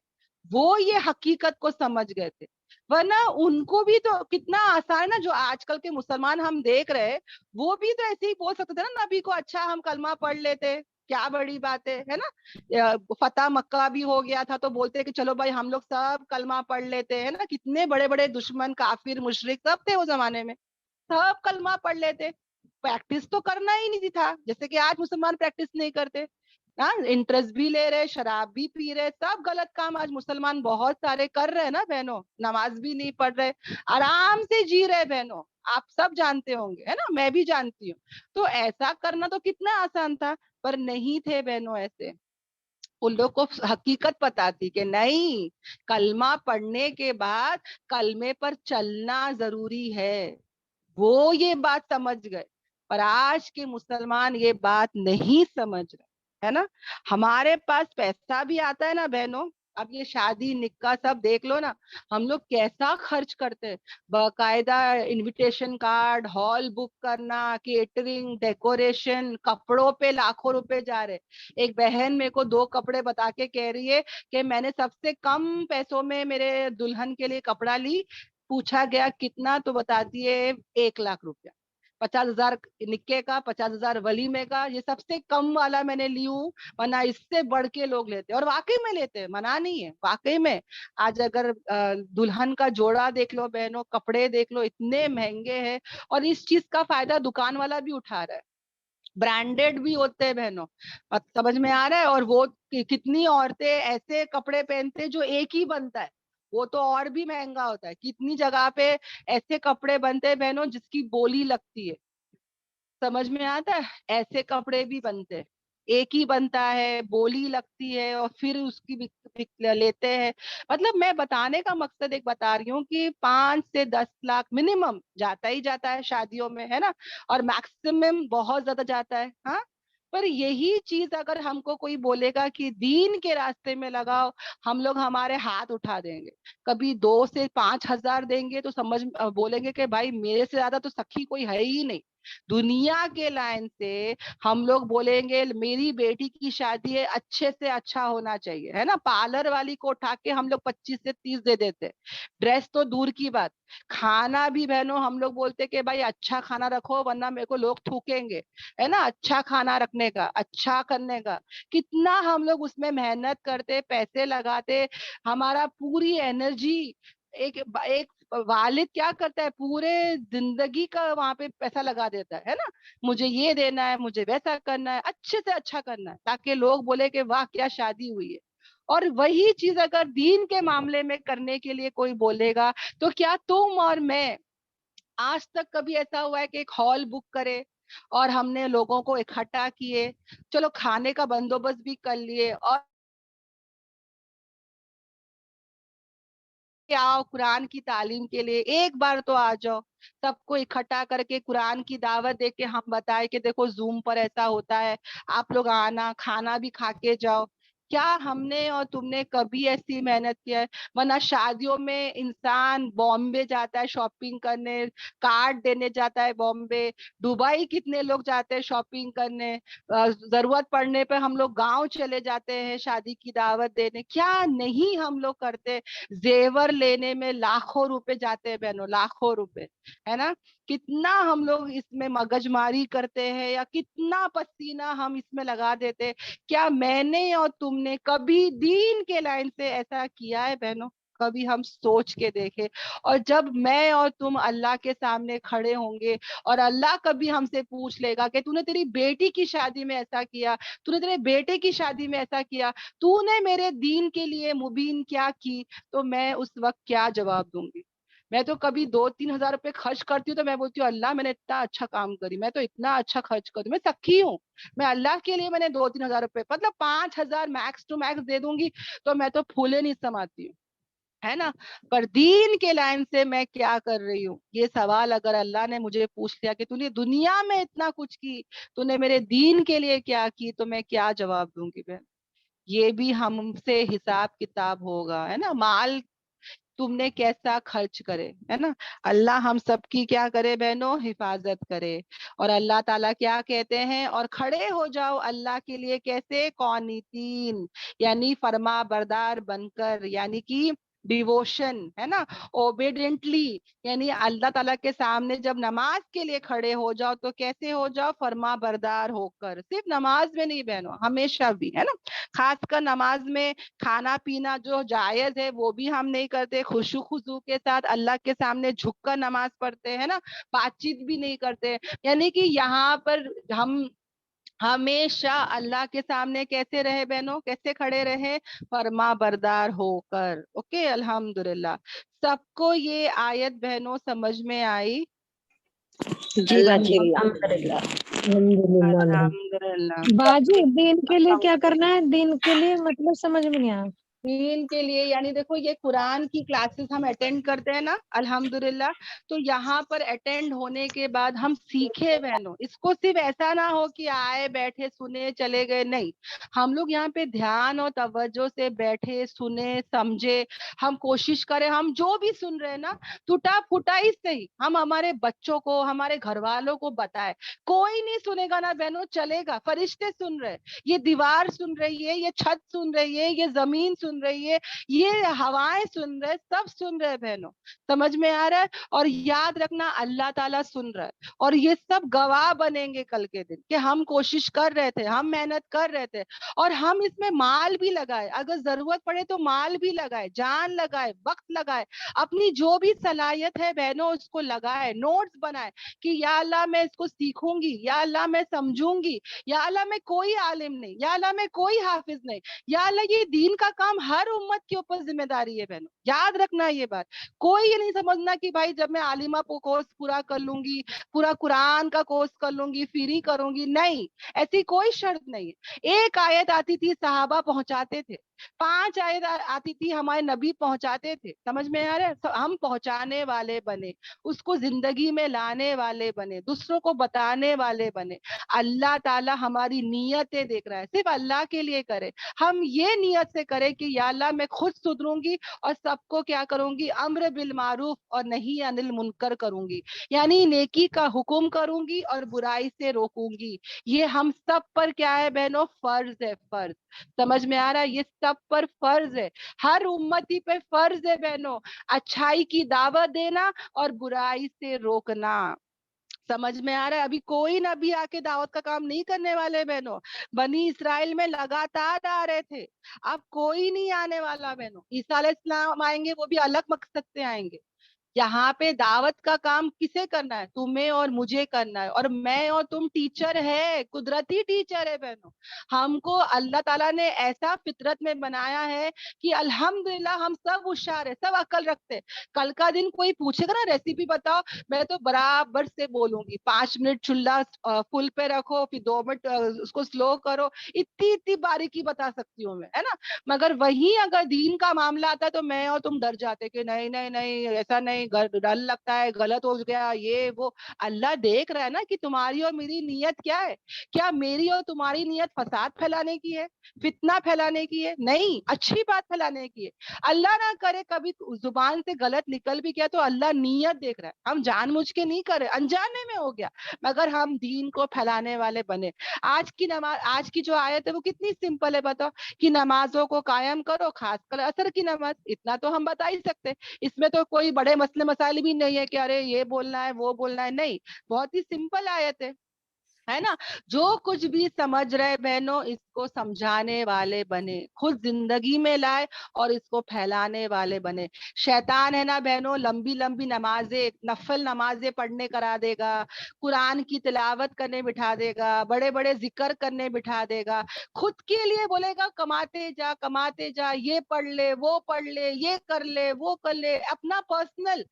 وہ یہ حقیقت کو سمجھ گئے تھے. ورنہ ان کو بھی تو کتنا آسان ہے نا, جو آج کل کے مسلمان ہم دیکھ رہے, وہ بھی تو ایسے ہی بول سکتے تھے نا نبی کو, اچھا ہم کلمہ پڑھ لیتے, کیا بڑی بات ہے نا. فتح مکہ بھی ہو گیا تھا تو بولتے کہ چلو بھائی ہم لوگ سب کلمہ پڑھ لیتے ہیں نا. کتنے بڑے بڑے دشمن, کافر, مشرک سب تھے اس زمانے میں, سب کلمہ پڑھ لیتے. پریکٹس تو کرنا ہی نہیں تھا, جیسے کہ آج مسلمان پریکٹس نہیں کرتے. ہاں, انٹرسٹ بھی لے رہے, شراب بھی پی رہے, سب غلط کام آج مسلمان بہت سارے کر رہے ہیں نا بہنوں. نماز بھی نہیں پڑھ رہے, آرام سے جی رہے بہنوں. آپ سب جانتے ہوں گے, ہے نا, میں بھی جانتی ہوں. تو ایسا کرنا تو کتنا آسان تھا, پر نہیں تھے بہنوں ایسے. ان لوگ کو حقیقت پتا تھی کہ نہیں, کلمہ پڑھنے کے بعد کلمے پر چلنا ضروری ہے. وہ یہ بات سمجھ گئے, پر آج کے مسلمان یہ بات نہیں سمجھ رہے, ہے نا. ہمارے پاس پیسہ بھی آتا ہے نا بہنوں, اب یہ شادی نکاح سب دیکھ لو نا, ہم لوگ کیسا خرچ کرتے ہیں. باقاعدہ انویٹیشن کارڈ, ہال بک کرنا, کیٹرنگ, ڈیکوریشن, کپڑوں پہ لاکھوں روپے جا رہے. ایک بہن میرے کو 2 کپڑے بتا کے کہہ رہی ہے کہ میں نے سب سے کم پیسوں میں میرے دلہن کے لیے کپڑا لی. پوچھا گیا کتنا, تو بتاتی ہے 1,00,000 روپیہ. 50,000 نکے کا, 50,000 ولیمے کا, یہ سب سے کم والا میں نے لی ہوں. ورنہ اس سے بڑھ کے لوگ لیتے, اور واقعی میں لیتے, منع نہیں ہے, واقعی میں. آج اگر دلہن کا جوڑا دیکھ لو بہنوں, کپڑے دیکھ لو, اتنے مہنگے ہیں. اور اس چیز کا فائدہ دکان والا بھی اٹھا رہا ہے, برانڈیڈ بھی ہوتے ہیں بہنوں. سمجھ میں آ رہا ہے. اور وہ کتنی عورتیں ایسے کپڑے پہنتے جو ایک ہی بنتا ہے, وہ تو اور بھی مہنگا ہوتا ہے. کتنی جگہ پہ ایسے کپڑے بنتے ہیں بہنوں جس کی بولی لگتی ہے. سمجھ میں آتا ہے, ایسے کپڑے بھی بنتے ہیں, ایک ہی بنتا ہے, بولی لگتی ہے, اور پھر اس کی لیتے ہیں. مطلب میں بتانے کا مقصد ایک بتا رہی ہوں کہ 5 سے 10 لاکھ منیمم جاتا ہی جاتا ہے شادیوں میں, ہے نا. اور میکسیمم بہت زیادہ جاتا ہے. ہاں, پر یہی چیز اگر ہم کو کوئی بولے گا کہ دین کے راستے میں لگاؤ, ہم لوگ ہمارے ہاتھ اٹھا دیں گے. کبھی 2 سے 5 ہزار دیں گے تو سمجھ بولیں گے کہ بھائی میرے سے زیادہ تو سخی کوئی ہے ہی نہیں. دنیا کے لائن سے ہم لوگ بولیں گے میری بیٹی کی شادی ہے, اچھے سے اچھا ہونا چاہیے, ہے نا. پارلر والی کو اٹھا کے ہم لوگ 25 سے 30 دے دیتے. ڈریس تو دور کی بات, کھانا بھی بہنوں ہم لوگ بولتے کہ بھائی اچھا کھانا رکھو ورنہ میرے کو لوگ تھوکیں گے, ہے نا. اچھا کھانا رکھنے کا, اچھا کرنے کا, کتنا ہم لوگ اس میں محنت کرتے, پیسے لگاتے, ہمارا پوری انرجی. ایک والد کیا کرتا ہے, پورے زندگی کا وہاں پہ پیسہ لگا دیتا ہے نا. مجھے یہ دینا ہے, مجھے ویسا کرنا ہے, اچھے سے اچھا کرنا ہے, تاکہ لوگ بولے کہ واہ کیا شادی ہوئی ہے. اور وہی چیز اگر دین کے معاملے میں کرنے کے لیے کوئی بولے گا, تو کیا تم اور میں آج تک کبھی ایسا ہوا ہے کہ ایک ہال بک کرے اور ہم نے لوگوں کو اکٹھا کیے, چلو کھانے کا بندوبست بھی کر لیے, اور آؤ قرآن کی تعلیم کے لیے ایک بار تو آ جاؤ, سب کو اکٹھا کر کے قرآن کی دعوت دے کے ہم بتائے کہ دیکھو زوم پر ایسا ہوتا ہے, آپ لوگ آنا, کھانا بھی کھا کے جاؤ. کیا ہم نے اور تم نے کبھی ایسی محنت کیا ہے؟ ورنہ شادیوں میں انسان بامبے جاتا ہے شاپنگ کرنے, کارڈ دینے جاتا ہے بامبے, دبئی کتنے لوگ جاتے ہیں شاپنگ کرنے, ضرورت پڑنے پہ ہم لوگ گاؤں چلے جاتے ہیں شادی کی دعوت دینے. کیا نہیں ہم لوگ کرتے, زیور لینے میں لاکھوں روپے جاتے ہیں بہنوں, لاکھوں روپے, ہے نا. کتنا ہم لوگ اس میں مگج ماری کرتے ہیں, یا کتنا پسینہ ہم اس میں لگا دیتے. کیا میں نے اور تم نے کبھی دین کے لائن سے ایسا کیا ہے بہنوں؟ کبھی ہم سوچ کے دیکھے. اور جب میں اور تم اللہ کے سامنے کھڑے ہوں گے اور اللہ کبھی ہم سے پوچھ لے گا کہ تو نے تیری بیٹی کی شادی میں ایسا کیا, تو نے تیرے بیٹے کی شادی میں ایسا کیا, تو نے میرے دین کے لیے مبین کیا کی, تو میں اس وقت کیا جواب دوں گی؟ میں تو کبھی 2-3 ہزار روپے خرچ کرتی ہوں تو میں بولتی ہوں اللہ میں نے اتنا اچھا کام کری, میں تو اتنا اچھا خرچ کرتی ہوں, میں سخی ہوں, میں اللہ کے لیے میں نے 2-3 ہزار روپے, مطلب 5 ہزار میکس ٹو میکس دے دوں گی, تو میں تو پھولے نہیں سماتی ہوں, ہے نا. پر دین کے لائن سے میں کیا کر رہی ہوں, یہ سوال اگر اللہ نے مجھے پوچھ لیا کہ تو نے دنیا میں اتنا کچھ کی, تو نے میرے دین کے لیے کیا کی, تو میں کیا جواب دوں گی بہن؟ یہ بھی ہم سے حساب کتاب ہوگا, ہے نا. مال تم نے کیسا خرچ کرے, ہے نا. اللہ ہم سب کی کیا کرے بہنوں, حفاظت کرے. اور اللہ تعالیٰ کیا کہتے ہیں, اور کھڑے ہو جاؤ اللہ کے لیے کیسے, قانتین, یعنی فرما بردار بن کر, یعنی کہ ڈیووشن, ہے نا, اوبیڈینٹلی, یعنی اللہ تعالیٰ کے سامنے جب نماز کے لیے کھڑے ہو جاؤ تو کیسے ہو جاؤ, فرما بردار ہو کر. صرف نماز میں نہیں بہنوں, ہمیشہ بھی, ہے نا. خاص کر نماز میں کھانا پینا جو جائز ہے وہ بھی ہم نہیں کرتے, خشوع خضوع کے ساتھ اللہ کے سامنے جھک کر نماز پڑھتے ہیں نا, بات چیت بھی نہیں کرتے. یعنی کہ یہاں پر ہم ہمیشہ اللہ کے سامنے کیسے رہے بہنوں, کیسے کھڑے رہے, فرما بردار ہو کر. اوکے, الحمدللہ. سب کو یہ آیت بہنوں سمجھ میں آئی؟ جی باجی الحمدللہ, الحمدللہ الحمدللہ. باجی دین کے لیے کیا کرنا ہے, دین کے لیے مطلب سمجھ میں نہیں آیا. دین کے لیے یعنی دیکھو یہ قرآن کی کلاسز ہم اٹینڈ کرتے ہیں نا, الحمدللہ. تو یہاں پر اٹینڈ ہونے کے بعد ہم سیکھے بہنوں, اس کو صرف ایسا نہ ہو کہ آئے بیٹھے سنے چلے گئے, نہیں. ہم لوگ یہاں پہ دھیان اور توجہ سے بیٹھے سنے سمجھے, ہم کوشش کریں ہم جو بھی سن رہے ہیں نا ٹوٹا پھوٹا ہی صحیح ہم ہمارے بچوں کو, ہمارے گھر والوں کو بتائے. کوئی نہیں سنے گا نا بہنوں, چلے گا, فرشتے سن رہے, یہ دیوار سن رہی ہے, یہ چھت سن رہی ہے, یہ زمین سن رہی ہے, یہ ہوائیں سن رہے, سب سن رہے بہنوں, سمجھ میں آ رہا ہے. اور یاد رکھنا اللہ تعالیٰ سن رہا ہے, اور یہ سب گواہ بنیں گے کل کے دن کہ ہم کوشش کر رہے تھے, ہم محنت کر رہے تھے, اور ہم اس میں مال بھی لگائے, اگر ضرورت پڑے تو مال بھی لگائے, جان لگائے, وقت لگائے, اپنی جو بھی صلاحیت ہے بہنوں اس کو لگائے, نوٹس بنائے کہ یا اللہ میں اس کو سیکھوں گی, یا اللہ میں سمجھوں گی, یا اللہ میں کوئی عالم نہیں, یا اللہ میں کوئی حافظ نہیں, یا اللہ یہ دین کا کام ہر امت کے اوپر ذمہ داری ہے بہنوں. याद रखना ये बात। कोई ये नहीं समझना कि भाई जब मैं आलिमा कोर्स पूरा कर लूंगी, पूरा कुरान का कोर्स कर लूंगी, फिर ही करूंगी, नहीं, ऐसी कोई शर्त नहीं है। एक आयत आती थी साहबा पहुंचाते थे, 5 आयत आती थी हमारे नबी पहुंचाते थे, समझ में आ रहा है? हम पहुंचाने वाले बने, उसको जिंदगी में लाने वाले बने, दूसरों को बताने वाले बने। अल्लाह ताला हमारी नीयतें देख रहा है, सिर्फ अल्लाह के लिए करे। हम ये नियत से करें कि या अल्लाह मैं खुद सुधरूंगी और सबको क्या करूंगी, अम्र बिल मारूफ और नहीं अनिल मुनकर करूंगी, यानी नेकी का हुक्म करूंगी और बुराई से रोकूंगी। ये हम सब पर क्या है बहनों, फर्ज है, फर्ज। समझ में आ रहा है? ये सब पर फर्ज है, हर उम्मती पे फर्ज है बहनों, अच्छाई की दावत देना और बुराई से रोकना। समझ में आ रहा है? अभी कोई नबी आके दावत का काम नहीं करने वाले बहनों। बनी इसराइल में लगातार आ रहे थे, अब कोई नहीं आने वाला बहनों। ईसा अलैहिस्सलाम आएंगे, वो भी अलग मकसद से आएंगे। यहाँ पे दावत का काम किसे करना है, तुम्हें और मुझे करना है। और मैं और तुम टीचर है, कुदरती टीचर है बहनों। हमको अल्लाह ताला ने ऐसा फितरत में बनाया है कि अल्हम्दुलिल्लाह हम सब होशियार है, सब अकल रखते हैं। कल का दिन कोई पूछेगा ना रेसिपी बताओ, मैं तो बराबर से बोलूंगी, 5 मिनट चूल्हा फुल पे रखो, फिर 2 मिनट उसको स्लो करो, इतनी इतनी बारीकी बता सकती हूँ मैं, है ना। मगर वही अगर दीन का मामला आता है तो मैं और तुम डर जाते कि नहीं नहीं नहीं, ऐसा नहीं, डर लगता है, गलत हो गया ये वो। अल्लाह देख रहा है ना कि तुम्हारी और मेरी नीयत क्या है। क्या मेरी और तुम्हारी नीयत फसाद फैलाने की है, फितना फैलाने की है? नहीं, अच्छी बात फैलाने की है। अल्लाह ना करे कभी जुबान से गलत निकल भी गया तो अल्लाह नीयत देख रहा है, हम जानबूझ के नहीं करे, अनजाने में हो गया, मगर हम दीन को फैलाने वाले बने। आज की नमाज, आज की जो आयत है वो कितनी सिंपल है बताओ, कि नमाजों को कायम करो, खासकर असर की नमाज, इतना तो हम बता ही सकते हैं। इसमें तो कोई बड़े मसले मसाइल भी नहीं है कि अरे ये बोलना है वो बोलना है, नहीं, बहुत ही सिंपल आयत है ना। जो कुछ भी समझ रहे बहनों, इसको समझाने वाले बने, खुद जिंदगी में लाए और इसको फैलाने वाले बने। शैतान है ना बहनों, लंबी लंबी नमाजें, नफल नमाजें पढ़ने करा देगा, कुरान की तिलावत करने बिठा देगा, बड़े बड़े जिक्र करने बिठा देगा, खुद के लिए बोलेगा कमाते जा, ये पढ़ ले वो पढ़ ले, ये कर ले वो कर ले, अपना पर्सनल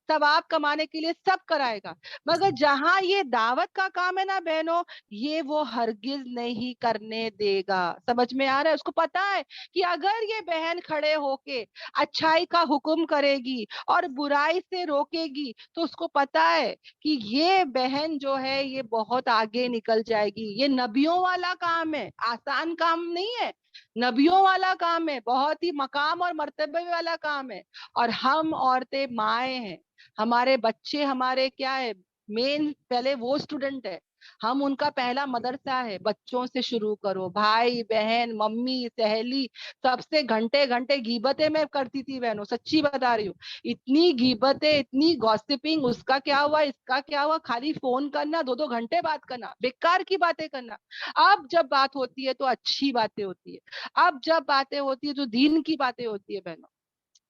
सवाब कमाने के लिए सब कराएगा। मगर जहां ये दावत का काम है ना बहनों, ये वो हरगिज नहीं करने देगा। समझ में आ रहा है? उसको पता है कि अगर ये बहन खड़े होके अच्छाई का हुक्म करेगी और बुराई से रोकेगी, तो उसको पता है कि ये बहन जो है ये बहुत आगे निकल जाएगी। ये नबियों वाला काम है, आसान काम नहीं है, नबियों वाला काम है, बहुत ही मकाम और मर्तबे वाला काम है। और हम औरतें माएँ हैं, हमारे बच्चे हमारे क्या है, मेन पहले वो स्टूडेंट है, हम उनका पहला मदरसा है। बच्चों से शुरू करो, भाई बहन मम्मी सहेली, सबसे घंटे घंटे गीबतें मैं करती थी बहनों, सच्ची बता रही हूँ। इतनी गीबतें, इतनी गॉसिपिंग, उसका क्या हुआ इसका क्या हुआ, खाली फोन करना, 2-2 घंटे बात करना, बेकार की बातें करना। अब जब बात होती है तो अच्छी बातें होती है, अब जब बातें होती है तो दीन की बातें होती है बहनों,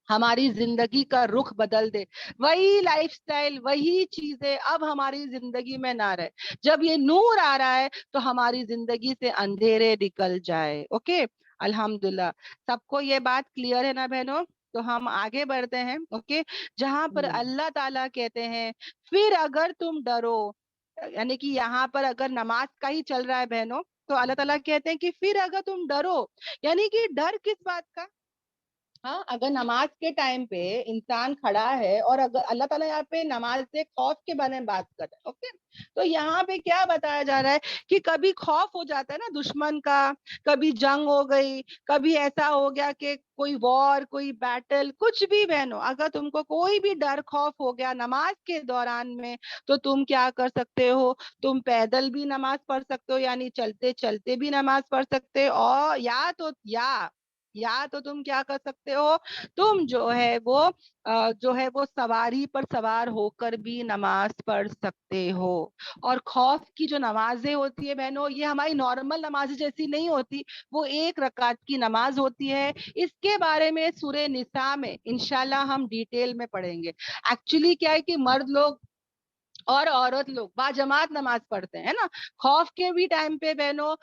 हमारी जिंदगी का रुख बदल दे। वही लाइफस्टाइल, वही चीजें अब हमारी जिंदगी में ना रहे। जब ये नूर आ रहा है तो हमारी जिंदगी से अंधेरे निकल जाए। ओके, अल्हम्दुलिल्लाह। सबको ये बात क्लियर है ना बहनों? तो हम आगे बढ़ते हैं। ओके, जहां पर अल्लाह ताला कहते हैं फिर अगर तुम डरो, यानी कि यहाँ पर अगर नमाज का ही चल रहा है बहनों, तो अल्लाह ताला कहते हैं कि फिर अगर तुम डरो, यानी कि डर किस बात का? हाँ, अगर नमाज के टाइम पे इंसान खड़ा है और अगर अल्लाह ताला यहाँ पे नमाज से खौफ के बारे में बात कर रहे हैं, ओके, तो यहाँ पे क्या बताया जा रहा है कि कभी खौफ हो जाता है ना दुश्मन का, कभी जंग हो गई, कभी ऐसा हो गया कि कोई वॉर, कोई बैटल, कुछ भी बहनों, अगर तुमको कोई भी डर खौफ हो गया नमाज के दौरान में, तो तुम क्या कर सकते हो, तुम पैदल भी नमाज पढ़ सकते हो, यानी चलते चलते भी नमाज पढ़ सकते हो, और या तो तुम क्या कर सकते हो, तुम जो है वो सवारी पर सवार होकर भी नमाज पढ़ सकते हो। और खौफ की जो नमाजें होती है बहनों, ये हमारी नॉर्मल नमाज जैसी नहीं होती, वो 1 रकात की नमाज होती है। इसके बारे में सूरे निसा में इंशाल्लाह हम डिटेल में पढ़ेंगे। एक्चुअली क्या है कि मर्द लोग اور औरत लोग बाजमात नमाज पढ़ते हैं ना। खौफ के भी टाइम पे बहनों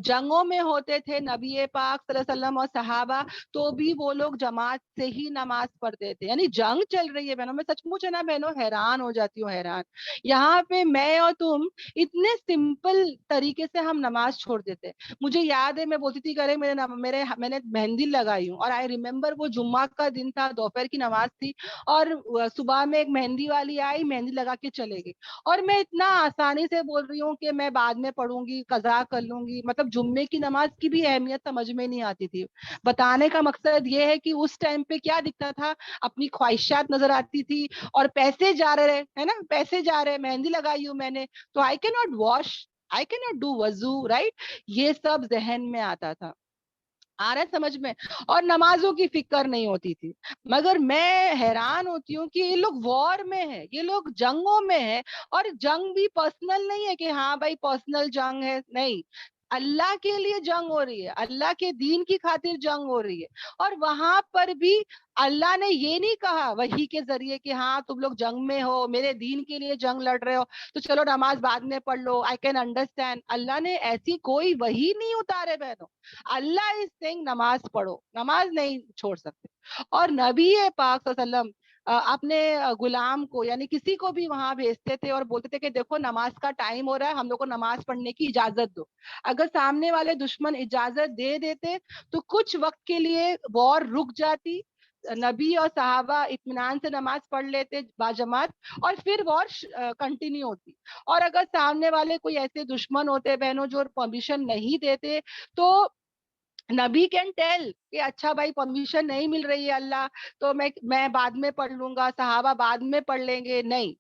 जंगों में होते थे नबी पाक सल्लल्लाहु अलैहि वसल्लम और सहाबा, तो भी वो लोग जमात से ही नमाज पढ़ते थे। यानी जंग चल रही है बहनों, मैं सचमुच है ना बहनों हैरान हो जाती हूँ, हैरान। यहाँ पे मैं और तुम इतने सिंपल तरीके से हम नमाज छोड़ देते। मुझे याद है मैं बोलती थी करे मैंने मेहंदी लगाई हूँ, और आई रिमेम्बर वो जुम्मा का दिन था, दोपहर की नमाज थी, और सुबह में एक मेहंदी वाली आई, मेहंदी लगा के चले गई, और मैं इतना आसानी से बोल रही हूँ कि मैं बाद में पढ़ूंगी, कज़ा कर लूंगी। मतलब जुम्मे की नमाज की भी अहमियत समझ में नहीं आती थी। बताने का मकसद ये है कि उस टाइम पे क्या दिखता था, अपनी ख्वाहिशात नजर आती थी, और पैसे जा रहे है ना, पैसे जा रहे, मेहंदी लगाई हूँ मैंने तो I can not wash, I can not do वजू, राइट। ये सब जहन में आता था, आ रहा है समझ में। और नमाजों की फिक्र नहीं होती थी। मगर मैं हैरान होती हूँ कि ये लोग वॉर में है, ये लोग जंगों में है, और जंग भी पर्सनल नहीं है कि हाँ भाई पर्सनल जंग है, नहीं, अल्लाह के लिए जंग हो रही है, अल्लाह के दीन की खातिर जंग हो रही है। और वहां पर भी अल्लाह ने ये नहीं कहा वही के जरिए कि हाँ तुम लोग जंग में हो, मेरे दीन के लिए जंग लड़ रहे हो, तो चलो नमाज बाद में पढ़ लो, आई कैन अंडरस्टैंड। अल्लाह ने ऐसी कोई वही नहीं उतारे बहनों। अल्लाह इज सेइंग नमाज पढ़ो, नमाज नहीं छोड़ सकते। और नबी पाक सल्लल्लाहु अलैहि वसल्लम अपने गुलाम को यानी किसी को भी वहां भेजते थे और बोलते थे कि देखो नमाज का टाइम हो रहा है, हम लोग को नमाज पढ़ने की इजाजत दो। अगर सामने वाले दुश्मन इजाजत दे देते तो कुछ वक्त के लिए वॉर रुक जाती, नबी और सहाबा इत्मीनान से नमाज पढ़ लेते बाजमात, और फिर वॉर कंटिन्यू होती। और अगर सामने वाले कोई ऐसे दुश्मन होते बहनों जो परमिशन नहीं देते, तो नबी कैन टेल कि अच्छा भाई परमिशन नहीं मिल रही है अल्लाह, तो मैं बाद में पढ़ लूंगा, सहाबा बाद में पढ़ लेंगे, नहीं।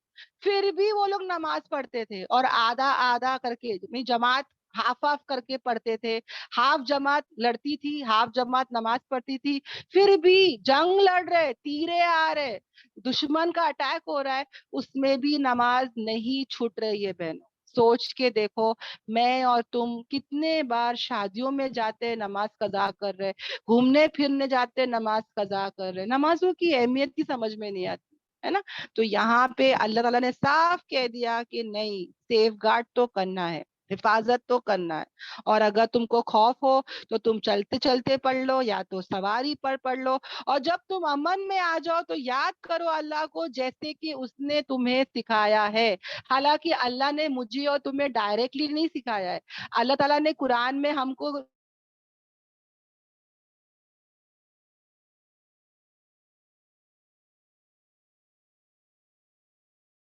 फिर भी वो लोग नमाज पढ़ते थे, और आधा आधा करके जमात हाफ हाफ करके पढ़ते थे। हाफ जमात लड़ती थी, हाफ जमात नमाज पढ़ती थी। फिर भी जंग लड़ रहे, तीरे आ रहे, दुश्मन का अटैक हो रहा है, उसमें भी नमाज नहीं छूट रही है बहनों। सोच के देखो, मैं और तुम कितने बार शादियों में जाते नमाज कजा कर रहे, घूमने फिरने जाते नमाज कजा कर रहे, नमाजों की अहमियत की समझ में नहीं आती है ना। तो यहाँ पे अल्लाह ताला ने साफ कह दिया कि नहीं, सेफ गार्ड तो करना है, हिफाजत तो करना है। और अगर तुमको खौफ हो तो तुम चलते चलते पढ़ लो, या तो सवारी पर पढ़ लो। और जब तुम अमन में आ जाओ तो याद करो अल्लाह को जैसे कि उसने तुम्हें सिखाया है। हालांकि अल्लाह ने मुझे और तुम्हें डायरेक्टली नहीं सिखाया है, अल्लाह ताला ने कुरान में हमको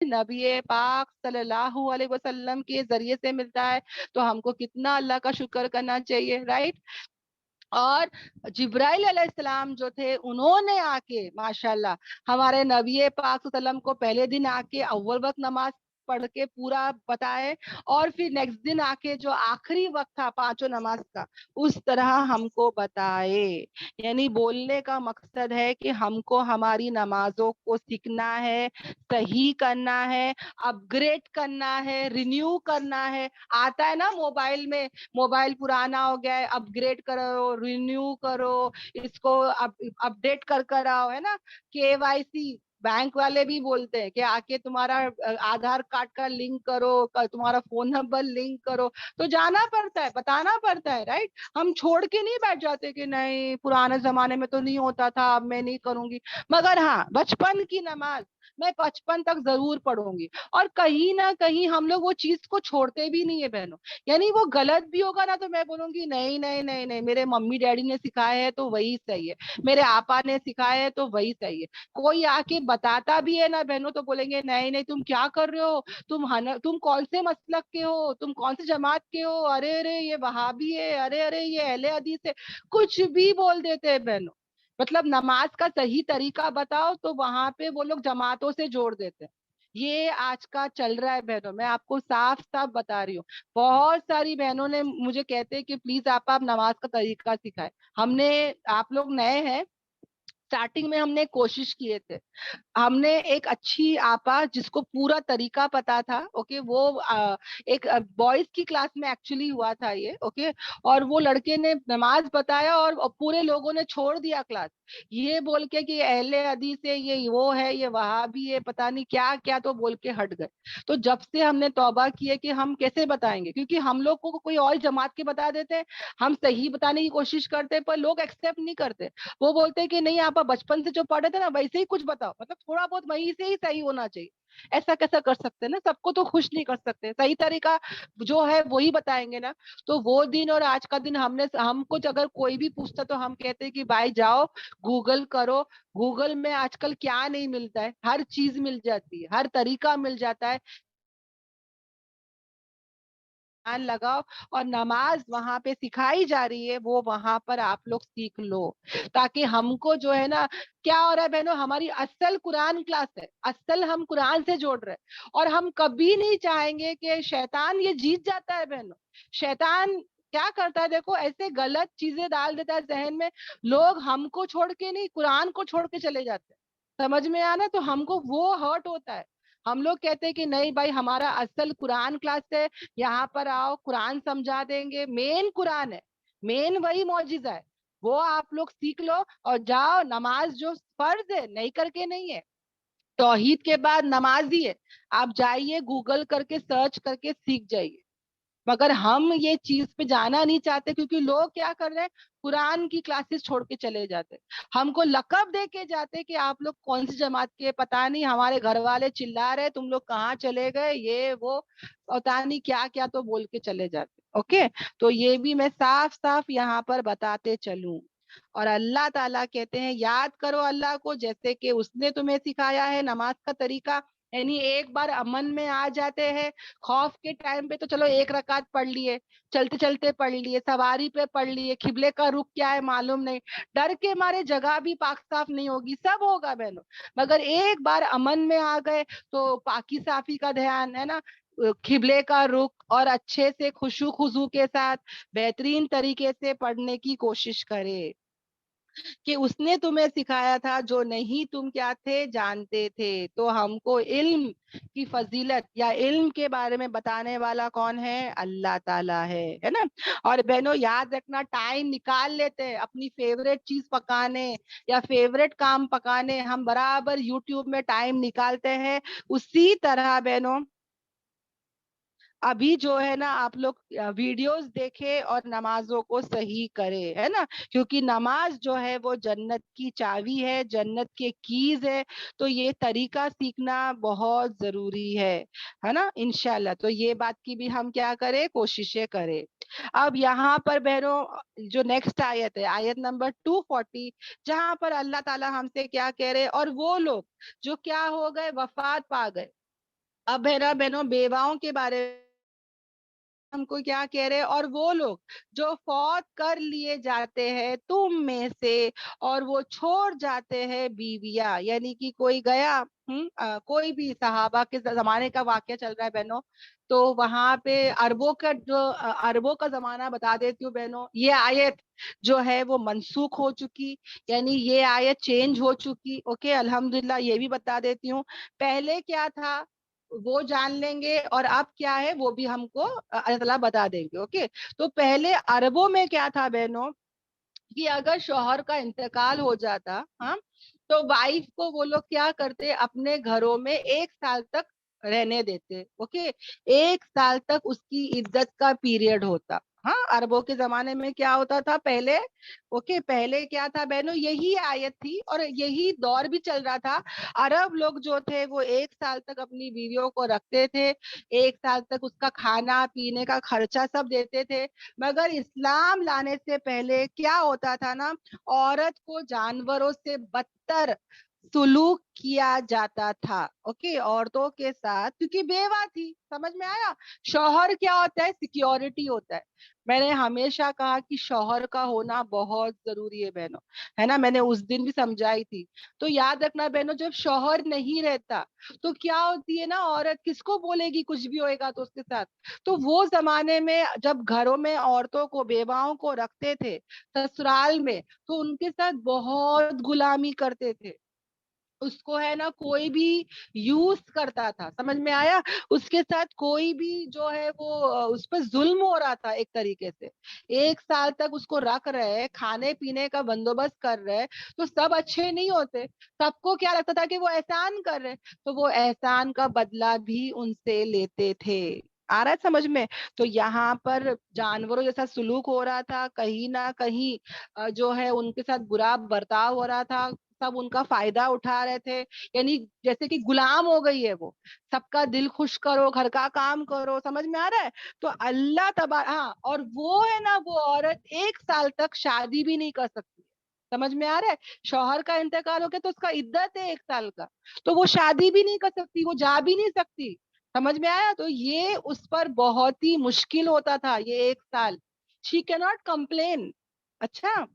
नबी पाक सल्लल्लाहु अलैहि वसल्लम के जरिए से मिलता है, तो हमको कितना अल्लाह का शुक्र करना चाहिए, राइट। और जिब्राइल अलैहिस्सलाम जो थे उन्होंने आके माशाल्लाह हमारे नबी पाक सल्लम को पहले दिन आके अव्वल वक्त नमाज पढ़ के पूरा बताए, और फिर नेक्स्ट दिन आके जो आखिरी वक्त था पांचों नमाज का, उस तरह हमको बताए। यानी बोलने का मकसद है कि हमको हमारी नमाजों को सीखना है, सही करना है, अपग्रेड करना है, रिन्यू करना है। आता है ना मोबाइल में, मोबाइल पुराना हो गया है, अपग्रेड करो, रिन्यू करो, इसको अपडेट कर आओ, है ना। केवाईसी बैंक वाले भी बोलते हैं कि आके तुम्हारा आधार कार्ड का लिंक करो, तुम्हारा फोन नंबर लिंक करो, तो जाना पड़ता है, बताना पड़ता है, राइट। हम छोड़ के नहीं बैठ जाते कि नहीं पुराने जमाने में तो नहीं होता था, अब मैं नहीं करूंगी। मगर हाँ, बचपन की नमाज मैं बचपन तक जरूर पढ़ूंगी। और कहीं ना कहीं हम लोग वो चीज को छोड़ते भी नहीं है बहनों। यानी वो गलत भी होगा ना तो मैं बोलूंगी नहीं नहीं नहीं नहीं, मेरे मम्मी डैडी ने सिखाया है तो वही सही है, मेरे आपा ने सिखाया है तो वही सही है। कोई आके बताता भी है ना बहनों तो बोलेंगे नहीं नहीं तुम क्या कर रहे हो, तुम कौन से मसलक के हो, तुम कौन से जमात के हो, अरे अरे ये वहाबी है, अरे अरे ये अहले हदीस है, कुछ भी बोल देते हैं बहनों। मतलब नमाज का सही तरीका बताओ तो वहां पे वो लोग जमातों से जोड़ देते हैं। ये आज का चल रहा है बहनों, मैं आपको साफ साफ बता रही हूँ। बहुत सारी बहनों ने मुझे कहते हैं कि प्लीज आप नमाज का तरीका सिखाए। हमने, आप लोग नए हैं स्टार्टिंग में हमने कोशिश किए थे, हमने एक अच्छी आपा जिसको पूरा तरीका पता था, ओके, वो एक बॉयज की क्लास में एक्चुअली हुआ था ये, ओके, और वो लड़के ने नमाज बताया और पूरे लोगों ने छोड़ दिया क्लास, ये बोल के कि अहले हदीस है, ये वो है, ये वहाबी है, पता नहीं क्या क्या तो बोल के हट गए। तो जब से हमने तौबा की है कि हम कैसे बताएंगे, क्योंकि हम लोग को कोई और जमात के बता देते हैं, हम सही बताने की कोशिश करते हैं पर लोग एक्सेप्ट नहीं करते। वो बोलते हैं कि नहीं आप बचपन से जो पढ़े थे ना वैसे ही कुछ बताओ, मतलब थोड़ा बहुत वहीं से ही सही होना चाहिए। ऐसा कैसा कर सकते हैं ना, सबको तो खुश नहीं कर सकते, सही तरीका जो है वही बताएंगे ना। तो वो दिन और आज का दिन हमको अगर कोई भी पूछता तो हम कहते हैं कि भाई जाओ गूगल करो, गूगल में आजकल क्या नहीं मिलता है, हर चीज मिल जाती है, हर तरीका मिल जाता है। ध्यान लगाओ, और नमाज वहां पे सिखाई जा रही है वो वहां पर आप लोग सीख लो, ताकि हमको जो है ना, क्या हो रहा है बहनों, हमारी असल कुरान क्लास है, असल हम कुरान से जोड़ रहे हैं, और हम कभी नहीं चाहेंगे कि शैतान ये जीत जाता है बहनों। शैतान क्या करता है देखो, ऐसे गलत चीजें डाल देता है जहन में, लोग हमको छोड़ के नहीं कुरान को छोड़ के चले जाते हैं, समझ में आना, तो हमको वो हर्ट होता है। हम लोग कहते हैं कि नहीं भाई हमारा असल कुरान क्लास है, यहाँ पर आओ कुरान समझा देंगे, मेन कुरान है, मेन वही मौजिजा है, वो आप लोग सीख लो और जाओ। नमाज जो फर्ज है नहीं करके नहीं है, तौहीद के बाद नमाज ही है, आप जाइए गूगल करके सर्च करके सीख जाइए। मगर हम ये चीज पे जाना नहीं चाहते, क्योंकि लोग क्या कर रहे हैं, कुरान की क्लासेस छोड़ के चले जाते, हमको लकब दे के जाते कि आप लोग कौन सी जमात के, पता नहीं हमारे घर वाले चिल्ला रहे तुम लोग कहाँ चले गए, ये वो पता नहीं क्या क्या तो बोल के चले जाते, ओके। तो ये भी मैं साफ साफ यहाँ पर बताते चलूं। और अल्लाह ताला कहते हैं याद करो अल्लाह को जैसे कि उसने तुम्हें सिखाया है नमाज का तरीका, यानी एक बार अमन में आ जाते हैं, खौफ के टाइम पे तो चलो एक रकात पढ़ लिए, चलते चलते पढ़ लिए, सवारी पे पढ़ लिए, किबले का रुख क्या है मालूम नहीं, डर के मारे जगह भी पाक साफ नहीं होगी, सब होगा बहनों, मगर एक बार अमन में आ गए तो पाकी साफी का ध्यान है ना, किबले का रुख, और अच्छे से खुशू खुजू के साथ बेहतरीन तरीके से पढ़ने की कोशिश करे कि उसने तुम्हें सिखाया था जो नहीं तुम क्या थे जानते थे। तो हमको इल्म की फजीलत या इल्म के बारे में बताने वाला कौन है, अल्लाह ताला है ना। और बहनों याद रखना, टाइम निकाल लेते हैं अपनी फेवरेट चीज पकाने या फेवरेट काम पकाने, हम बराबर यूट्यूब में टाइम निकालते हैं, उसी तरह बहनों अभी जो है ना आप लोग वीडियोस देखे और नमाजों को सही करे, है ना, क्योंकि नमाज जो है वो जन्नत की चाबी है, जन्नत के कीज है। तो ये तरीका सीखना बहुत जरूरी है ना, इंशाल्लाह। तो ये बात की भी हम क्या करें, कोशिशें करें। अब यहाँ पर बहनों जो नेक्स्ट आयत है, आयत नंबर 240, जहां पर अल्लाह ताला हमसे क्या कह रहे, और वो लोग जो क्या हो गए, वफात पा गए। अब है ना बहनों बेवाओं के बारे हमको क्या कह रहे हैं, और वो लोग जो फौत कर लिए जाते हैं तुम में से, और वो छोड़ जाते हैं बीवियां, यानी कि कोई गया, कोई भी सहाबा के जमाने का वाक्य चल रहा है बहनों, तो वहां पे अरबों का जो अरबों का जमाना बता देती हूँ बहनों, ये आयत जो है वो मनसूख हो चुकी, यानी ये आयत चेंज हो चुकी, ओके, अल्हम्दुलिल्लाह। ये भी बता देती हूँ, पहले क्या था वो जान लेंगे, और अब क्या है वो भी हमको अल्लाह ताला बता देंगे, ओके। तो पहले अरबों में क्या था बहनों, कि अगर शौहर का इंतकाल हो जाता, हाँ, तो वाइफ को वो लोग क्या करते, अपने घरों में 1 साल तक रहने देते, ओके, 1 साल तक उसकी इज्जत का पीरियड होता। हाँ, अरबों के जमाने में क्या होता था पहले, ओके, पहले क्या था बहनों, यही आयत थी और यही दौर भी चल रहा था। अरब लोग जो थे वो 1 साल तक अपनी बीवियों को रखते थे, 1 साल तक उसका खाना पीने का खर्चा सब देते थे। मगर इस्लाम लाने से पहले क्या होता था ना, औरत को जानवरों से बदतर सुलूक किया जाता था, ओके, औरतों के साथ, क्योंकि बेवा थी। समझ में आया? शौहर क्या होता है? सिक्योरिटी होता है। मैंने हमेशा कहा कि शौहर का होना बहुत जरूरी है बहनों, है ना, मैंने उस दिन भी समझाई थी। तो याद रखना बहनों, जब शौहर नहीं रहता तो क्या होती है ना, औरत किसको बोलेगी कुछ भी होएगा तो उसके साथ। तो वो जमाने में जब घरों में औरतों को, बेवाओं को रखते थे ससुराल में, तो उनके साथ बहुत गुलामी करते थे। उसको है ना कोई भी यूज करता था, समझ में आया? उसके साथ कोई भी जो है वो उस पर जुल्म हो रहा था एक तरीके से। 1 साल तक उसको रख रहे, खाने पीने का बंदोबस्त कर रहे, तो सब अच्छे नहीं होते। सबको क्या लगता था कि वो एहसान कर रहे, तो वो एहसान का बदला भी उनसे लेते थे। आ रहा है समझ में? तो यहाँ पर जानवरों जैसा सुलूक हो रहा था, कहीं ना कहीं जो है उनके साथ बुरा बर्ताव हो रहा था, सब उनका फायदा उठा रहे थे। यानी जैसे कि गुलाम हो गई है वो, सबका दिल खुश करो, घर का काम करो, समझ में आ रहा है? तो अल्लाह तबा, हाँ, और वो है ना, वो औरत 1 साल तक शादी भी नहीं कर सकती। समझ में आ रहा है? शौहर का इंतकाल हो गया तो उसका इद्दत है 1 साल का, तो वो शादी भी नहीं कर सकती, वो जा भी नहीं सकती। समझ में आया? तो ये उस पर बहुत ही मुश्किल होता था ये 1 साल। She can not complain. अच्छा,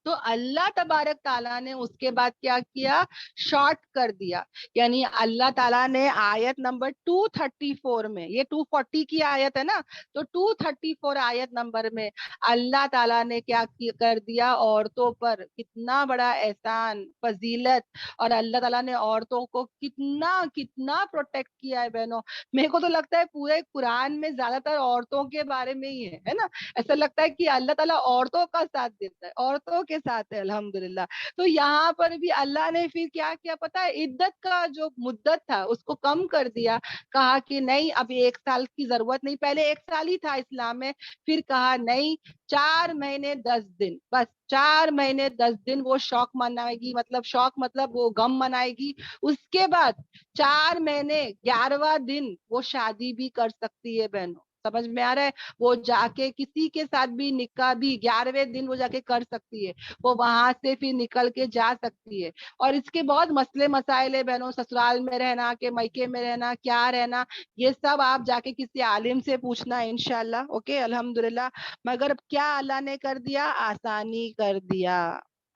तो अल्लाह तबारक ताला ने उसके बाद क्या किया? शॉर्ट कर दिया। यानी अल्लाह ताला ने आयत नंबर 234 में, ये 240 की आयत है ना, तो 234 आयत नंबर में अल्लाह ताला ने क्या कर दिया? औरतों पर कितना बड़ा एहसान, फजीलत, और अल्लाह ताला ने औरतों को कितना कितना प्रोटेक्ट किया है बहनों। मेरे को तो लगता है पूरे कुरान में ज्यादातर औरतों के बारे में ही है ना? ऐसा लगता है कि अल्लाह ताला औरतों का साथ देता है, औरतों के साथ है, अल्हम्दुलिल्लाह। तो यहाँ पर भी अल्लाह ने फिर क्या किया पता है? इद्दत का जो मुद्दत था उसको कम कर दिया। कहा कि नहीं, अब 1 साल की जरूरत नहीं, पहले 1 साल ही था इस्लाम में, फिर कहा नहीं, 4 महीने 10 दिन, बस 4 महीने 10 दिन वो शौक मनाएगी, मतलब शौक मतलब वो गम मनाएगी। उसके बाद 4 महीने 11वां दिन वो शादी भी कर सकती है बहनों। समझ में आ रहा है? वो जाके किसी के साथ भी निकाह भी 11वें दिन वो जाके कर सकती है, वो वहां से फिर निकल के जा सकती है। और इसके बहुत मसले मसाइल है बहनों, ससुराल में रहना के मैके में रहना, क्या रहना, ये सब आप जाके किसी आलिम से पूछना इंशाल्लाह, ओके, अल्हम्दुलिल्लाह। मगर क्या अल्लाह ने कर दिया? आसानी कर दिया,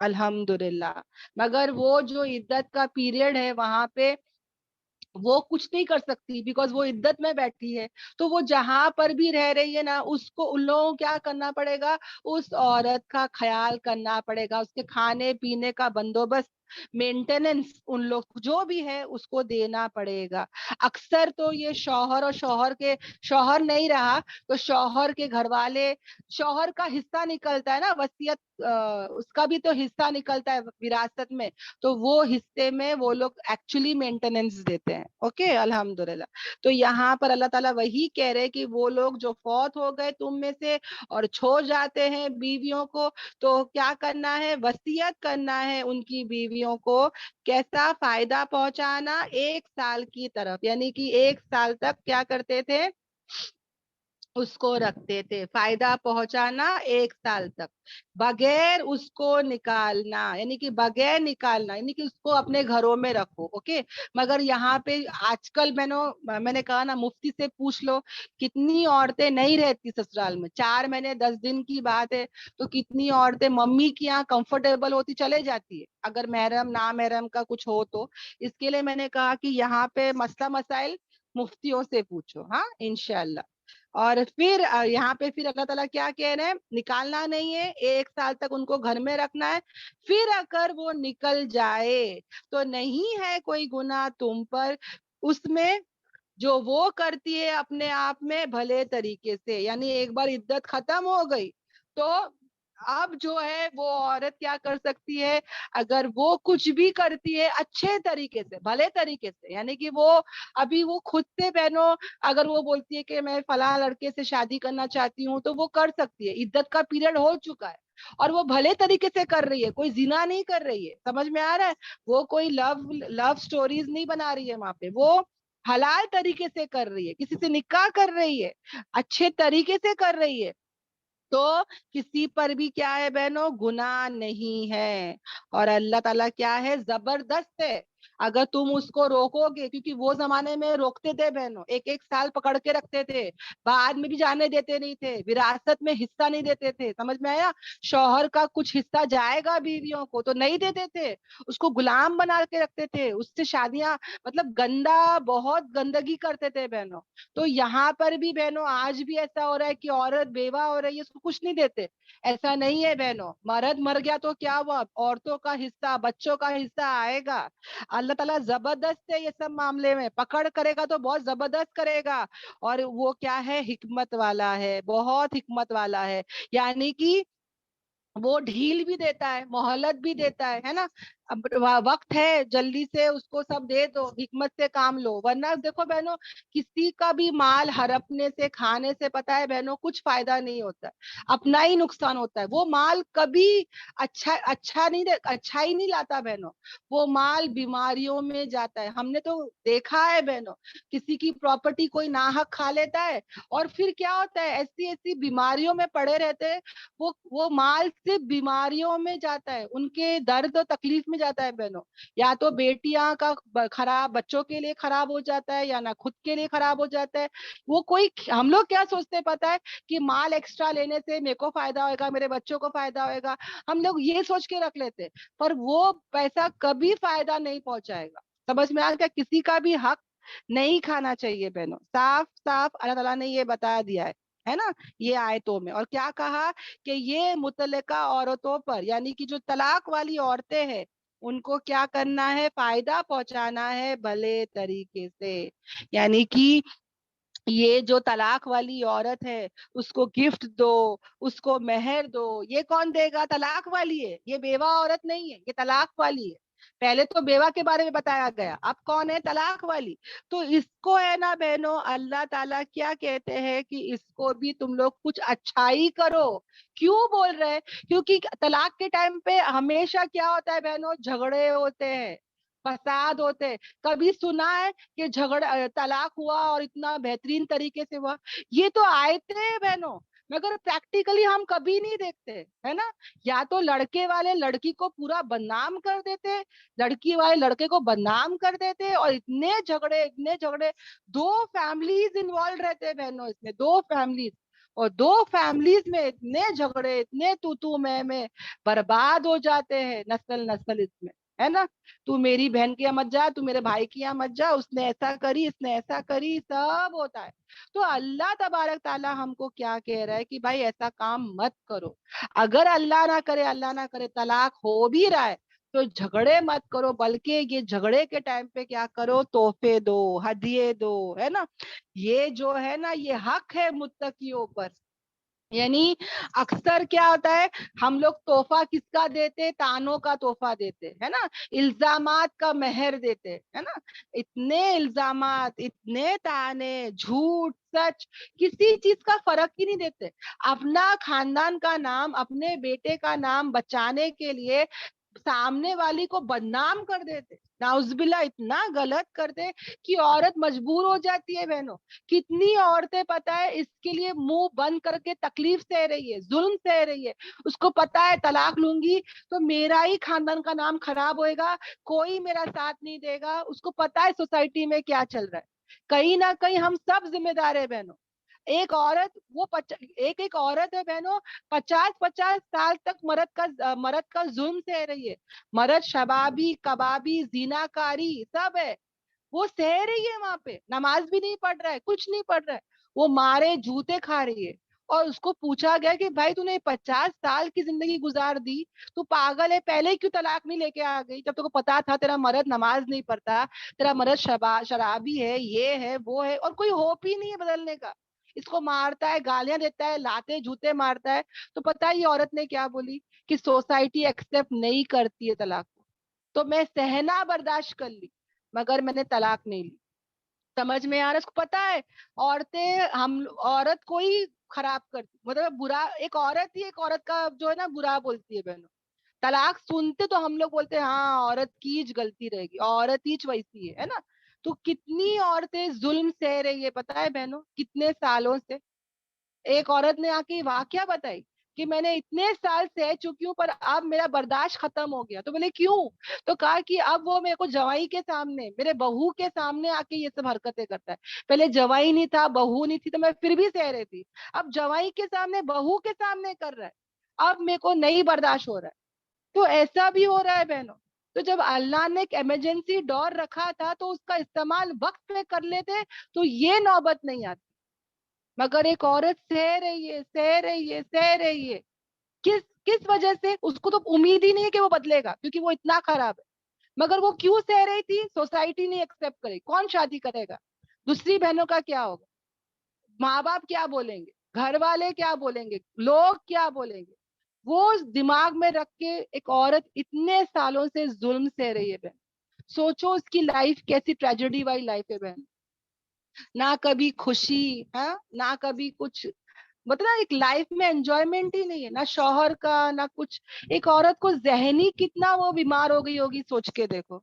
अल्हम्दुलिल्लाह। मगर वो जो इद्दत का पीरियड है वहां पे वो कुछ नहीं कर सकती, बिकॉज वो इद्दत में बैठी है। तो वो जहां पर भी रह रही है ना, उसको उन लोगों को क्या करना पड़ेगा? उस औरत का ख्याल करना पड़ेगा, उसके खाने पीने का बंदोबस्त, मेंटेनेंस उन लोग जो भी है उसको देना पड़ेगा। अक्सर तो ये शौहर और शौहर नहीं रहा तो शौहर के घर वाले, शौहर का हिस्सा निकलता है ना, वसीयत, उसका भी तो हिस्सा निकलता है विरासत में, तो वो हिस्से में वो लोग एक्चुअली मेंटेनेंस देते हैं, ओके, अल्हम्दुलिल्लाह। तो यहाँ पर अल्लाह ताला वही कह रहे हैं कि वो लोग जो फौत हो गए तुम में से और छोड़ जाते हैं बीवियों को, तो क्या करना है? वसीयत करना है उनकी बीवियों को। कैसा? फायदा पहुंचाना 1 साल की तरफ, यानी कि 1 साल तक क्या करते थे? उसको रखते थे, फायदा पहुंचाना 1 साल तक, बगैर उसको निकालना, यानी कि बगैर निकालना, यानी कि उसको अपने घरों में रखो, ओके। मगर यहाँ पे आजकल मैंने कहा ना, मुफ्ती से पूछ लो, कितनी औरतें नहीं रहती ससुराल में, 4 महीने 10 दिन की बात है, तो कितनी औरतें मम्मी की यहाँ कंफर्टेबल होती चले जाती है, अगर महरम ना महरम का कुछ हो तो। इसके लिए मैंने कहा कि यहाँ पे मसला मसाइल मुफ्तियों से पूछो, हाँ, इंशाल्लाह। और फिर यहाँ पे फिर अल्लाह ताला क्या कह रहे हैं? निकालना नहीं है, 1 साल तक उनको घर में रखना है। फिर अगर वो निकल जाए तो नहीं है कोई गुनाह तुम पर उसमें, जो वो करती है अपने आप में भले तरीके से। यानी एक बार इद्दत खत्म हो गई तो अब जो है वो औरत क्या कर सकती है? अगर वो कुछ भी करती है अच्छे तरीके से, भले तरीके से, यानी कि वो अभी वो खुद से बहनों, अगर वो बोलती है कि मैं फला लड़के से शादी करना चाहती हूँ तो वो कर सकती है, इद्दत का पीरियड हो चुका है और वो भले तरीके से कर रही है, कोई जिना नहीं कर रही है, समझ में आ रहा है? वो कोई लव लव स्टोरीज नहीं बना रही है वहां पे, वो हलाल तरीके से कर रही है, किसी से निकाह कर रही है, अच्छे तरीके से कर रही है। تو किसी पर भी क्या है बहनों, गुनाह नहीं है। और अल्लाह ताला क्या है, जबरदस्त है। अगर तुम उसको रोकोगे, क्योंकि वो जमाने में रोकते थे बहनों, एक एक साल पकड़ के रखते थे, बाद में भी जाने देते नहीं थे, विरासत में हिस्सा नहीं देते थे, समझ में आया। शौहर का कुछ हिस्सा जाएगा बीवियों को तो नहीं देते थे, उसको गुलाम बना के रखते थे, उससे शादियां, मतलब गंदा, बहुत गंदगी करते थे बहनों। तो यहाँ पर भी बहनों आज भी ऐसा हो रहा है कि औरत बेवा हो रही है, उसको कुछ नहीं देते। ऐसा नहीं है बहनों, मर्द मर गया तो क्या हुआ, औरतों का हिस्सा, बच्चों का हिस्सा आएगा। अल्लाह ताला जबरदस्त है ये सब मामले में, पकड़ करेगा तो बहुत जबरदस्त करेगा। और वो क्या है, हिकमत वाला है, बहुत हिकमत वाला है। यानी कि वो ढील भी देता है, मोहलत भी देता है ना। अब वक्त है, जल्दी से उसको सब दे दो, हिकमत से काम लो, वरना देखो बहनों, किसी का भी माल हड़पने से, खाने से, पता है बहनों, कुछ फायदा नहीं होता है, अपना ही नुकसान होता है। वो माल कभी अच्छा ही नहीं लाता बहनों। वो माल बीमारियों में जाता है। हमने तो देखा है बहनों, किसी की प्रॉपर्टी कोई नाहक खा लेता है, और फिर क्या होता है, ऐसी ऐसी बीमारियों में पड़े रहते हैं। वो माल सिर्फ बीमारियों में जाता है, उनके दर्द और तकलीफ में जाता है बहनों। या तो बेटियां का खराब, बच्चों के लिए खराब हो जाता है, या ना खुद के लिए खराब हो जाता है। वो कोई, हम लोग क्या सोचते हैं पता है, कि माल एक्स्ट्रा लेने से मेरे को फायदा होगा, मेरे बच्चों को फायदा होगा, हम लोग ये सोच के रख लेते हैं। पर वो पैसा कभी फायदा नहीं पहुंचाएगा। समझ में आ गया, किसी का भी हक नहीं खाना चाहिए बहनों, साफ साफ अल्लाह ताला ने ये बता दिया है ना, ये आयतों में। और क्या कहा, कि ये मुतल्लिका औरतों पर, यानी कि जो तलाक वाली औरतें हैं, उनको क्या करना है, फायदा पहुंचाना है भले तरीके से। यानी कि ये जो तलाक वाली औरत है, उसको गिफ्ट दो, उसको मेहर दो। ये कौन देगा, तलाक वाली है, ये बेवा औरत नहीं है, ये तलाक वाली है। पहले तो बेवा के बारे में बताया गया, अब कौन है, तलाक वाली। तो इसको है ना बहनों, अल्लाह ताला क्या कहते हैं, कि इसको भी तुम लोग कुछ अच्छाई करो। क्यों बोल रहे हैं, क्योंकि तलाक के टाइम पे हमेशा क्या होता है बहनों, झगड़े होते हैं, फसाद होते हैं। कभी सुना है कि झगड़ा, तलाक हुआ और इतना बेहतरीन तरीके से हुआ? ये तो आयते हैं बहनों, मगर प्रैक्टिकली हम कभी नहीं देखते, है ना। या तो लड़के वाले लड़की को पूरा बदनाम कर देते, लड़की वाले लड़के को बदनाम कर देते, और इतने झगड़े, इतने झगड़े। दो फैमिलीज इन्वॉल्व रहते हैं बहनों इसमें, दो फैमिलीज, और दो फैमिलीज में इतने झगड़े, इतने तू मैं बर्बाद हो जाते हैं, नस्ल नस्ल इसमें, है ना। तू मेरी बहन के यहाँ मत जा, तू मेरे भाई के यहाँ मत जा, उसने ऐसा करी, इसने ऐसा करी, सब होता है। तो अल्लाह तबारक ताला हमको क्या कह रहा है, कि भाई ऐसा काम मत करो। अगर अल्लाह ना करे, अल्लाह ना करे, तलाक हो भी रहा है, तो झगड़े मत करो, बल्कि ये झगड़े के टाइम पे क्या करो, तोहफे दो, हदिये दो, है ना। ये जो है ना, ये हक है मुत्तकियों पर। यानी अक्सर क्या होता है, हम लोग तोहफा किसका देते, तानों का तोहफा देते, है ना, इल्जामात का मेहर देते, है ना। इतने इल्जामात, इतने ताने, झूठ सच, किसी चीज का फर्क ही नहीं देते। अपना खानदान का नाम, अपने बेटे का नाम बचाने के लिए सामने वाली को बदनाम कर देते, नाउजुबिल्ला, इतना गलत करते कि औरत मजबूर हो जाती है बहनों। कितनी औरतें पता है इसके लिए मुंह बंद करके तकलीफ सह रही है, जुल्म सह रही है। उसको पता है तलाक लूंगी तो मेरा ही खानदान का नाम खराब होएगा, कोई मेरा साथ नहीं देगा। उसको पता है सोसाइटी में क्या चल रहा है। कहीं ना कहीं हम सब जिम्मेदार है बहनों। एक औरत, एक एक औरत है बहनों, 50-50 साल तक मर्द का जुल्म सह रही है। मर्द शबाबी, कबाबी, जीनाकारी सब है, वो सह रही है वहां पे, नमाज भी नहीं पढ़ रहा है, कुछ नहीं पढ़ रहा है, वो मारे जूते खा रही है। और उसको पूछा गया कि भाई तूने 50 साल की जिंदगी गुजार दी, तू पागल है, पहले ही क्यों तलाक नहीं लेके आ गई, जब तेको पता था तेरा मर्द नमाज नहीं पढ़ता, तेरा मर्द शराबी है, ये है वो है, और कोई होप ही नहीं है बदलने का। इसको मारता है, गालियां देता है, लाते जूते मारता है। तो पता है ये औरत ने क्या बोली, कि सोसाइटी एक्सेप्ट नहीं करती है तलाक को, तो मैं सहना बर्दाश्त कर ली, मगर मैंने तलाक नहीं ली। समझ में आ रहा है, उसको पता है औरतें, हम औरत को ही खराब करती, मतलब बुरा, एक औरत ही एक औरत का जो है ना बुरा बोलती है बहनों। तलाक सुनते तो हम लोग बोलते हैं हाँ औरत की ज गलती रहेगी, औरत ही ज वैसी है ना। तो कितनी औरतें जुल्म सह रही है पता है बहनों, कितने सालों से। ایک عورت نے آ کے واقعہ بتائی کہ میں نے اتنے سال سہ چکی ہوں پر اب میرا برداشت ختم ہو گیا. تو بولے کیوں؟ تو کہا کہ اب وہ میرے کو جوائی کے سامنے، میرے بہو کے سامنے آ کے یہ سب حرکتیں کرتا ہے. پہلے جوائی نہیں تھا، بہو نہیں تھی، تو میں پھر بھی سہ رہی تھی. اب جوائی کے سامنے، بہو کے سامنے کر رہا ہے، اب میرے کو نہیں برداشت ہو رہا ہے. تو ایسا بھی ہو رہا ہے بہنوں. تو جب اللہ نے ایک ایمرجنسی ڈور رکھا تھا تو اس کا استعمال وقت پہ کر لیتے تو یہ نوبت نہیں آتی. مگر ایک عورت سہ رہی ہے، سہ رہی ہے، سہ رہی ہے. کس کس وجہ سے؟ اس کو تو امید ہی نہیں ہے کہ وہ بدلے گا، کیونکہ وہ اتنا خراب ہے. مگر وہ کیوں سہ رہی تھی؟ سوسائٹی نہیں ایکسپٹ کرے. کون شادی کرے گا؟ دوسری بہنوں کا کیا ہوگا؟ ماں باپ کیا بولیں گے؟ گھر والے کیا بولیں گے؟ لوگ کیا بولیں گے؟ وہ دماغ میں رکھ کے ایک عورت اتنے سالوں سے ظلم سہ رہی ہے بہن. سوچو اس کی لائف کیسی ٹریجڈی والی لائف ہے بہن. نہ کبھی خوشی، ہاں نہ کبھی کچھ، مطلب ایک لائف میں انجوائمنٹ ہی نہیں ہے، نہ شوہر کا نہ کچھ. ایک عورت کو ذہنی کتنا وہ بیمار ہو گئی ہوگی، سوچ کے دیکھو.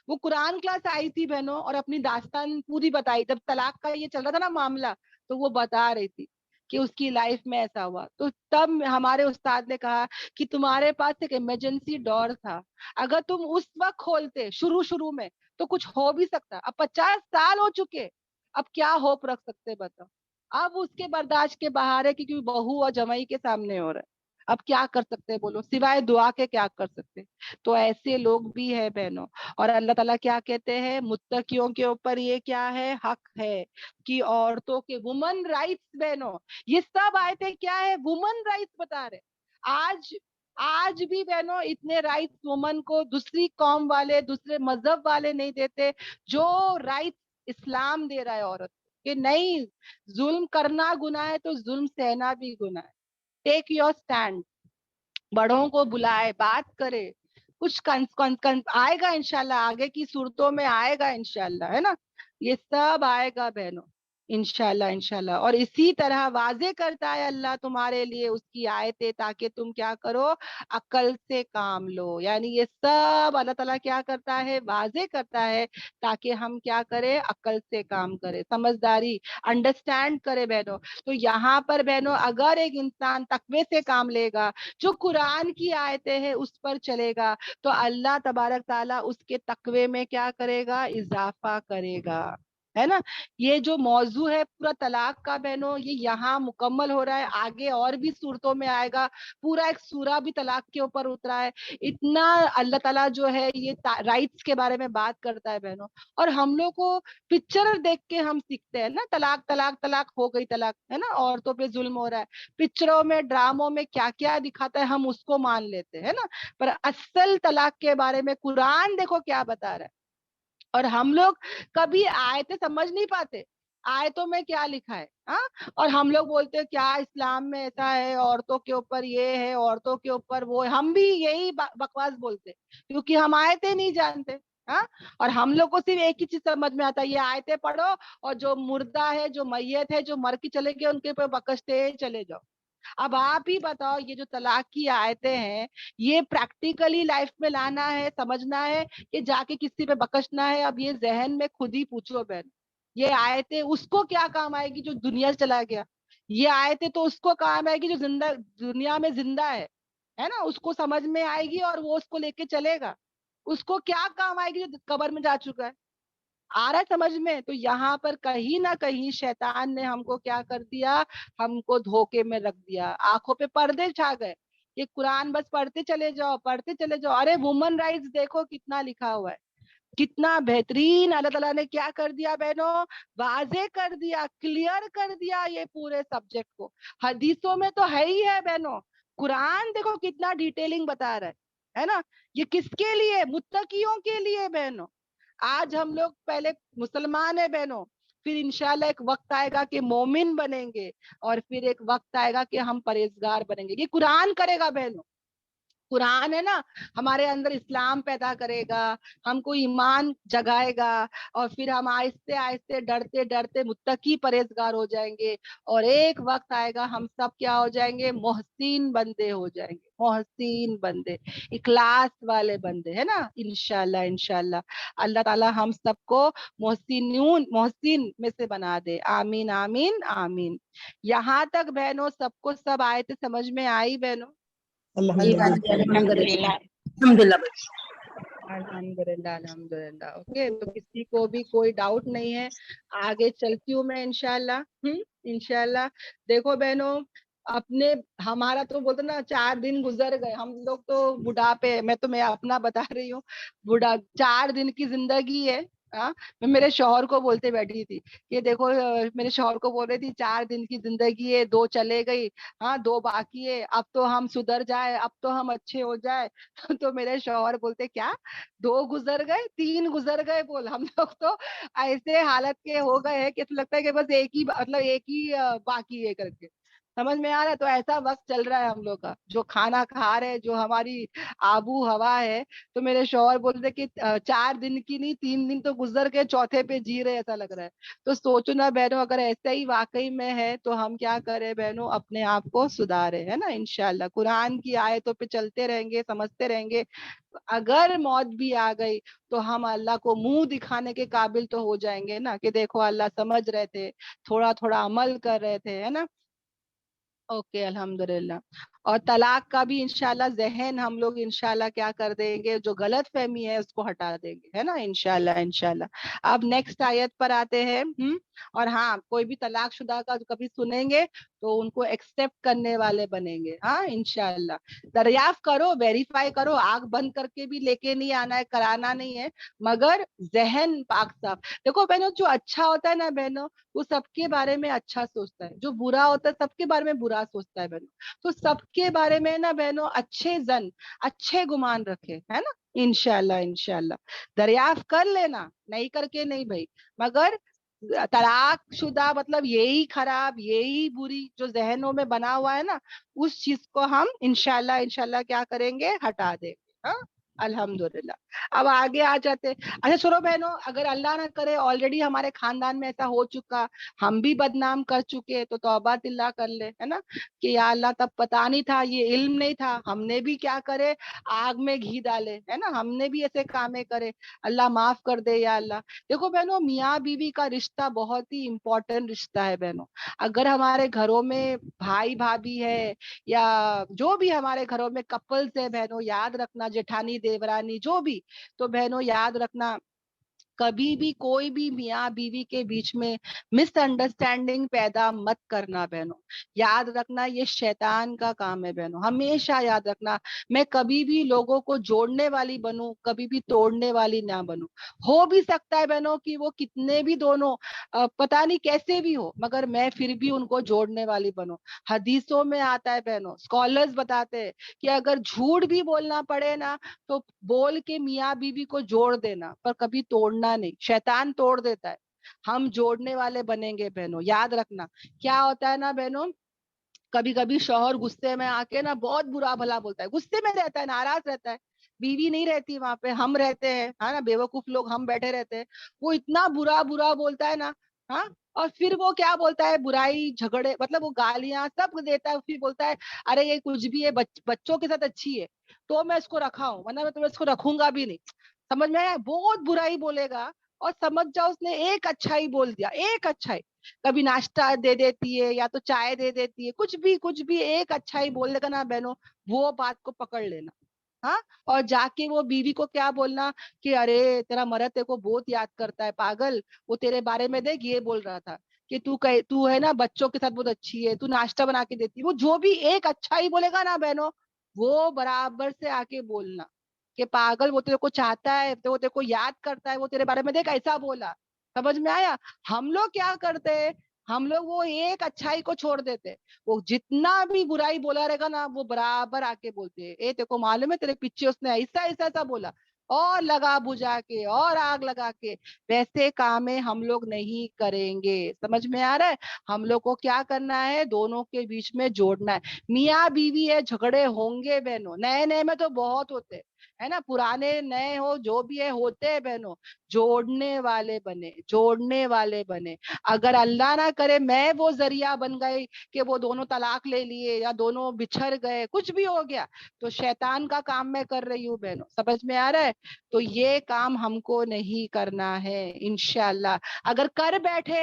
وہ قرآن کلاس آئی تھی بہنوں اور اپنی داستان پوری بتائی. جب طلاق کا یہ چل رہا تھا نا معاملہ، تو وہ بتا رہی تھی کہ اس کی لائف میں ایسا ہوا. تو تب ہمارے استاد نے کہا کہ تمہارے پاس ایک ایمرجنسی ڈور تھا، اگر تم اس وقت کھولتے شروع میں تو کچھ ہو بھی سکتا. اب 50 سال ہو چکے، اب کیا ہوپ رکھ سکتے بتاؤ. اب اس کے برداشت کے باہر ہے کیونکہ بہو اور جمائی کے سامنے ہو رہا ہے. اب کیا کر سکتے بولو، سوائے دعا کے کیا کر سکتے. تو ایسے لوگ بھی ہے بہنوں. اور اللہ تعالیٰ کیا کہتے ہیں؟ متقیوں کے اوپر یہ کیا ہے؟ حق ہے کہ عورتوں کے وومن رائٹس. بہنوں یہ سب آیتیں کیا ہے؟ وومن رائٹس بتا رہے. آج بھی بہنوں اتنے رائٹس وومن کو دوسری قوم والے، دوسرے مذہب والے نہیں دیتے جو رائٹس اسلام دے رہا ہے عورت کو. کہ نہیں، ظلم کرنا گناہ ہے تو ظلم سہنا بھی گناہ ہے. ٹیک یور اسٹینڈ، بڑوں کو بلائے، بات کرے. کچھ آئے گا انشاءاللہ، آگے کی صورتوں میں آئے گا انشاءاللہ، ہے نا. یہ سب آئے گا بہنوں انشاءاللہ. اور اسی طرح واضح کرتا ہے اللہ تمہارے لیے اس کی آیتیں تاکہ تم کیا کرو؟ عقل سے کام لو. یعنی یہ سب اللہ تعالیٰ کیا کرتا ہے؟ واضح کرتا ہے تاکہ ہم کیا کرے؟ عقل سے کام کرے، سمجھداری، انڈرسٹینڈ کرے بہنوں. تو یہاں پر بہنوں اگر ایک انسان تقوی سے کام لے گا، جو قرآن کی آیتیں ہیں اس پر چلے گا، تو اللہ تبارک تعالیٰ اس کے تقوی میں کیا کرے گا؟ اضافہ کرے گا، ہے نا. یہ جو موضوع ہے پورا طلاق کا بہنوں، یہ یہاں مکمل ہو رہا ہے. آگے اور بھی صورتوں میں آئے گا. پورا ایک سورہ بھی طلاق کے اوپر اترا ہے. اتنا اللہ تعالیٰ جو ہے یہ رائٹس کے بارے میں بات کرتا ہے بہنوں. اور ہم لوگ کو پکچر دیکھ کے ہم سیکھتے ہیں نا، طلاق طلاق طلاق ہو گئی طلاق، ہے نا، عورتوں پہ ظلم ہو رہا ہے. پکچروں میں، ڈراموں میں کیا کیا دکھاتا ہے ہم اس کو مان لیتے ہیں نا. پر اصل طلاق کے بارے میں قرآن دیکھو کیا بتا رہا ہے. اور ہم لوگ کبھی آیتیں سمجھ نہیں پاتے، آیتوں میں کیا لکھا ہے. ہاں، اور ہم لوگ بولتے ہیں کیا اسلام میں ایسا ہے، عورتوں کے اوپر یہ ہے، عورتوں کے اوپر وہ ہے. ہم بھی یہی بکواس بولتے کیونکہ ہم آیتیں نہیں جانتے. ہاں، اور ہم لوگ کو صرف ایک ہی چیز سمجھ میں آتا ہے، یہ آیتیں پڑھو اور جو مردہ ہے، جو میت ہے، جو مر کے چلے گئے ان کے اوپر بکشتے چلے جاؤ. اب آپ ہی بتاؤ، یہ جو طلاق کی آیتیں ہیں یہ پریکٹیکلی لائف میں لانا ہے، سمجھنا ہے کہ جا کے کسی پہ بکشنا ہے؟ اب یہ ذہن میں خود ہی پوچھو بہن. یہ آیتیں اس کو کیا کام آئے گی جو دنیا سے چلا گیا؟ یہ آیتیں تو اس کو کام آئے گی جو زندہ دنیا میں زندہ ہے نا. اس کو سمجھ میں آئے گی اور وہ اس کو لے کے چلے گا. اس کو کیا کام آئے گی جو قبر میں جا چکا ہے؟ آ رہا ہے سمجھ میں؟ تو یہاں پر کہیں نہ کہیں شیطان نے ہم کو کیا کر دیا؟ ہم کو دھوکے میں رکھ دیا، آنکھوں پہ پردے چھا گئے. یہ قرآن بس پڑھتے چلے جاؤ، پڑھتے چلے جاؤ. ارے وومن رائٹس دیکھو کتنا لکھا ہوا ہے، کتنا بہترین اللہ تعالیٰ نے کیا کر دیا بہنوں؟ واضح کر دیا، کلیئر کر دیا یہ پورے سبجیکٹ کو. حدیثوں میں تو ہے ہی ہے بہنوں. قرآن دیکھو کتنا ڈیٹیلنگ بتا رہا ہے نا. یہ کس کے لیے؟ متقیوں کے لیے بہنوں. آج ہم لوگ پہلے مسلمان ہیں بہنوں، پھر انشاءاللہ ایک وقت آئے گا کہ مومن بنیں گے، اور پھر ایک وقت آئے گا کہ ہم پرہیزگار بنیں گے. یہ قرآن کرے گا بہنوں. قرآن ہے نا ہمارے اندر اسلام پیدا کرے گا, ہم کو ایمان جگائے گا, اور پھر ہم آہستہ آہستہ ڈرتے ڈرتے متقی پرہیزگار ہو جائیں گے, اور ایک وقت آئے گا ہم سب کیا ہو جائیں گے, محسین بندے ہو جائیں گے, محسین بندے, اخلاص والے بندے, ہے نا, انشاءاللہ انشاءاللہ. اللہ تعالی ہم سب کو محسن میں سے بنا دے, آمین آمین آمین. یہاں تک بہنوں سب کو سب آیت سمجھ میں آئی بہنوں؟ الحمدللہ الحمدللہ. الحمدللہ الحمدللہ. اوکے, تو کسی کو بھی کوئی ڈاؤٹ نہیں ہے, آگے چلتی ہوں میں انشاءاللہ. انشاءاللہ. دیکھو بہنوں, اپنے ہمارا تو بولتے نا 4 دن گزر گئے, ہم لوگ تو بڑھاپے, میں اپنا بتا رہی ہوں, 4 دن کی زندگی ہے. میں میرے شوہر کو بولتے بیٹھی تھی کہ دیکھو, میرے شوہر کو بول رہی تھی 4 دن کی زندگی ہے, 2 چلے گئی, 2 باقی ہے, اب تو ہم سدھر جائے, اب تو ہم اچھے ہو جائے. تو میرے شوہر بولتے کیا 2 گزر گئے, 3 گزر گئے بول, ہم لوگ تو ایسے حالت کے ہو گئے ہیں کہ لگتا ہے کہ بس ایک ہی باقی ہے کر کے, سمجھ میں آ رہا ہے. تو ایسا وقت چل رہا ہے ہم لوگ کا, جو کھانا کھا رہے, جو ہماری آبو ہوا ہے. تو میرے شوہر بولتے کہ 4 دن کی نہیں 3 دن تو گزر کے چوتھے پہ جی رہے, ایسا لگ رہا ہے. تو سوچو نا بہنوں, اگر ایسا ہی واقعی میں ہے تو ہم کیا کریں بہنوں, اپنے آپ کو سدھارے, ہے نا, انشاءاللہ. قرآن کی آیتوں پہ چلتے رہیں گے, سمجھتے رہیں گے. اگر موت بھی آ گئی تو ہم اللہ کو منہ دکھانے کے قابل تو ہو جائیں گے نا, کہ دیکھو اللہ سمجھ رہے تھے, تھوڑا تھوڑا عمل کر رہے تھے, ہے نا. اوکے, الحمدللہ. اور طلاق کا بھی انشاءاللہ ذہن ہم لوگ انشاءاللہ کیا کر دیں گے, جو غلط فہمی ہے اس کو ہٹا دیں گے, ہے نا, انشاءاللہ انشاءاللہ. اب نیکسٹ آیت پر آتے ہیں. اور ہاں, کوئی بھی طلاق شدہ کا کبھی سنیں گے تو ان کو ایکسپٹ کرنے والے بنیں گے, انشاءاللہ. دریافت کرو, ویریفائی کرو, آنکھ بند کر کے بھی لے کے نہیں آنا ہے, کرانا نہیں ہے, مگر ذہن پاک صاف. دیکھو بہنوں, جو اچھا ہوتا ہے نا بہنوں, وہ سب کے بارے میں اچھا سوچتا ہے, جو برا ہوتا ہے سب کے بارے میں برا سوچتا ہے بہنوں. تو سب کے بارے میں نا بہنوں اچھے اچھے گمان رکھے, ہے نا, انشاءاللہ انشاءاللہ. دریافت کر لینا, نہیں کر کے نہیں بھائی, مگر طلاق شدہ مطلب یہی خراب, یہی بری جو ذہنوں میں بنا ہوا ہے نا, اس چیز کو ہم انشاءاللہ انشاءاللہ کیا کریں گے, ہٹا دیں گے. الحمدللہ. اب آگے آ جاتے. اچھا سنو بہنوں, اگر اللہ نہ کرے آلریڈی ہمارے خاندان میں ایسا ہو چکا, ہم بھی بدنام کر چکے, تو توبہ اللہ کر لے, ہے نا, کہ یا اللہ تب پتا نہیں تھا, یہ علم نہیں تھا, ہم نے بھی کیا کرے, آگ میں گھی ڈالے, ہے نا, ہم نے بھی ایسے کامیں کرے, اللہ معاف کر دے یا اللہ. دیکھو بہنوں, میاں بیوی کا رشتہ بہت ہی امپورٹنٹ رشتہ ہے بہنوں. اگر ہمارے گھروں میں بھائی بھابھی ہے, یا جو بھی ہمارے گھروں میں کپلز ہے بہنوں, یاد رکھنا, جیٹھانی دیورانی جو بھی, تو بہنوں یاد رکھنا, کبھی بھی کوئی بھی میاں بیوی کے بیچ میں مس انڈرسٹینڈنگ پیدا مت کرنا بہنوں. یاد رکھنا یہ شیطان کا کام ہے بہنوں, ہمیشہ یاد رکھنا. میں کبھی بھی لوگوں کو جوڑنے والی بنوں, کبھی بھی توڑنے والی نہ بنوں. ہو بھی سکتا ہے بہنوں کہ وہ کتنے بھی دونوں پتہ نہیں کیسے بھی ہو, مگر میں پھر بھی ان کو جوڑنے والی بنوں. حدیثوں میں آتا ہے بہنوں, اسکالرز بتاتے ہیں کہ اگر جھوٹ بھی بولنا پڑے نا تو بول کے میاں بیوی کو جوڑ دینا, پر کبھی توڑنا نہیں. شیطان توڑ دیتا ہے, ہم جوڑنے والے بنیں گے بہنوں. یاد رکھنا کیا ہوتا ہے نا بہنوں, کبھی کبھی شوہر غصے میں آ کے نا بہت برا بھلا بولتا ہے, غصے میں رہتا ہے, ناراض رہتا ہے, بیوی نہیں رہتی وہاں پہ, ہم رہتے ہیں, ہے نا, بیوقوف لوگ ہم بیٹھے رہتے ہیں. وہ اتنا برا برا بولتا ہے نا, اور پھر وہ کیا بولتا ہے, برائی جھگڑے مطلب وہ گالیاں سب دیتا ہے, پھر بولتا ہے ارے یہ کچھ بھی ہے, بچوں کے ساتھ اچھی ہے تو میں اس کو رکھا ہوں, ورنہ میں اس کو رکھوں گا بھی نہیں. سمجھ میں آیا, بہت برائی بولے گا, اور سمجھ جاؤ اس نے ایک اچھائی بول دیا, ایک اچھائی. کبھی ناشتہ دے دیتی ہے, یا تو چائے دے دیتی ہے, کچھ بھی ایک اچھائی بول دے گا نا بہنوں, وہ بات کو پکڑ لینا. اور جا کے وہ بیوی کو کیا بولنا کہ ارے تیرا مرد تیرے کو بہت یاد کرتا ہے, پاگل, وہ تیرے بارے میں دیکھ یہ بول رہا تھا کہ تو ہے نا بچوں کے ساتھ بہت اچھی ہے, تو ناشتہ بنا کے دیتی ہے. وہ جو بھی ایک اچھائی بولے گا نا بہنوں, وہ برابر سے آ کے بولنا کہ پاگل, وہ تیرے کو چاہتا ہے, وہ تیرے کو یاد کرتا ہے, وہ تیرے بارے میں دیکھ ایسا بولا. سمجھ میں آیا. ہم لوگ کیا کرتے, ہم لوگ وہ ایک اچھائی کو چھوڑ دیتے, وہ جتنا بھی برائی بولا رہے گا نا وہ برابر آ کے بولتے, اے تیرے کو معلوم ہے تیرے پیچھے اس نے ایسا ایسا ایسا بولا, اور लगा बुझा के और आग लगा के, वैसे काम हम लोग नहीं करेंगे। समझ में आ रहा है? हम लोग को क्या करना है, दोनों के बीच में जोड़ना है। मियाँ बीवी है, झगड़े होंगे बहनों, नए नए में तो बहुत होते हैं, है ना, पुराने नए हो जो भी है होते हैं बहनों। जोड़ने वाले बने, जोड़ने वाले बने। अगर अल्लाह ना करे मैं वो जरिया बन गई कि वो दोनों तलाक ले लिए या दोनों बिछड़ गए, कुछ भी हो गया, तो शैतान का काम मैं कर रही हूँ बहनों। समझ में आ रहा है? तो ये काम हमको नहीं करना है इंशाल्लाह। अगर कर बैठे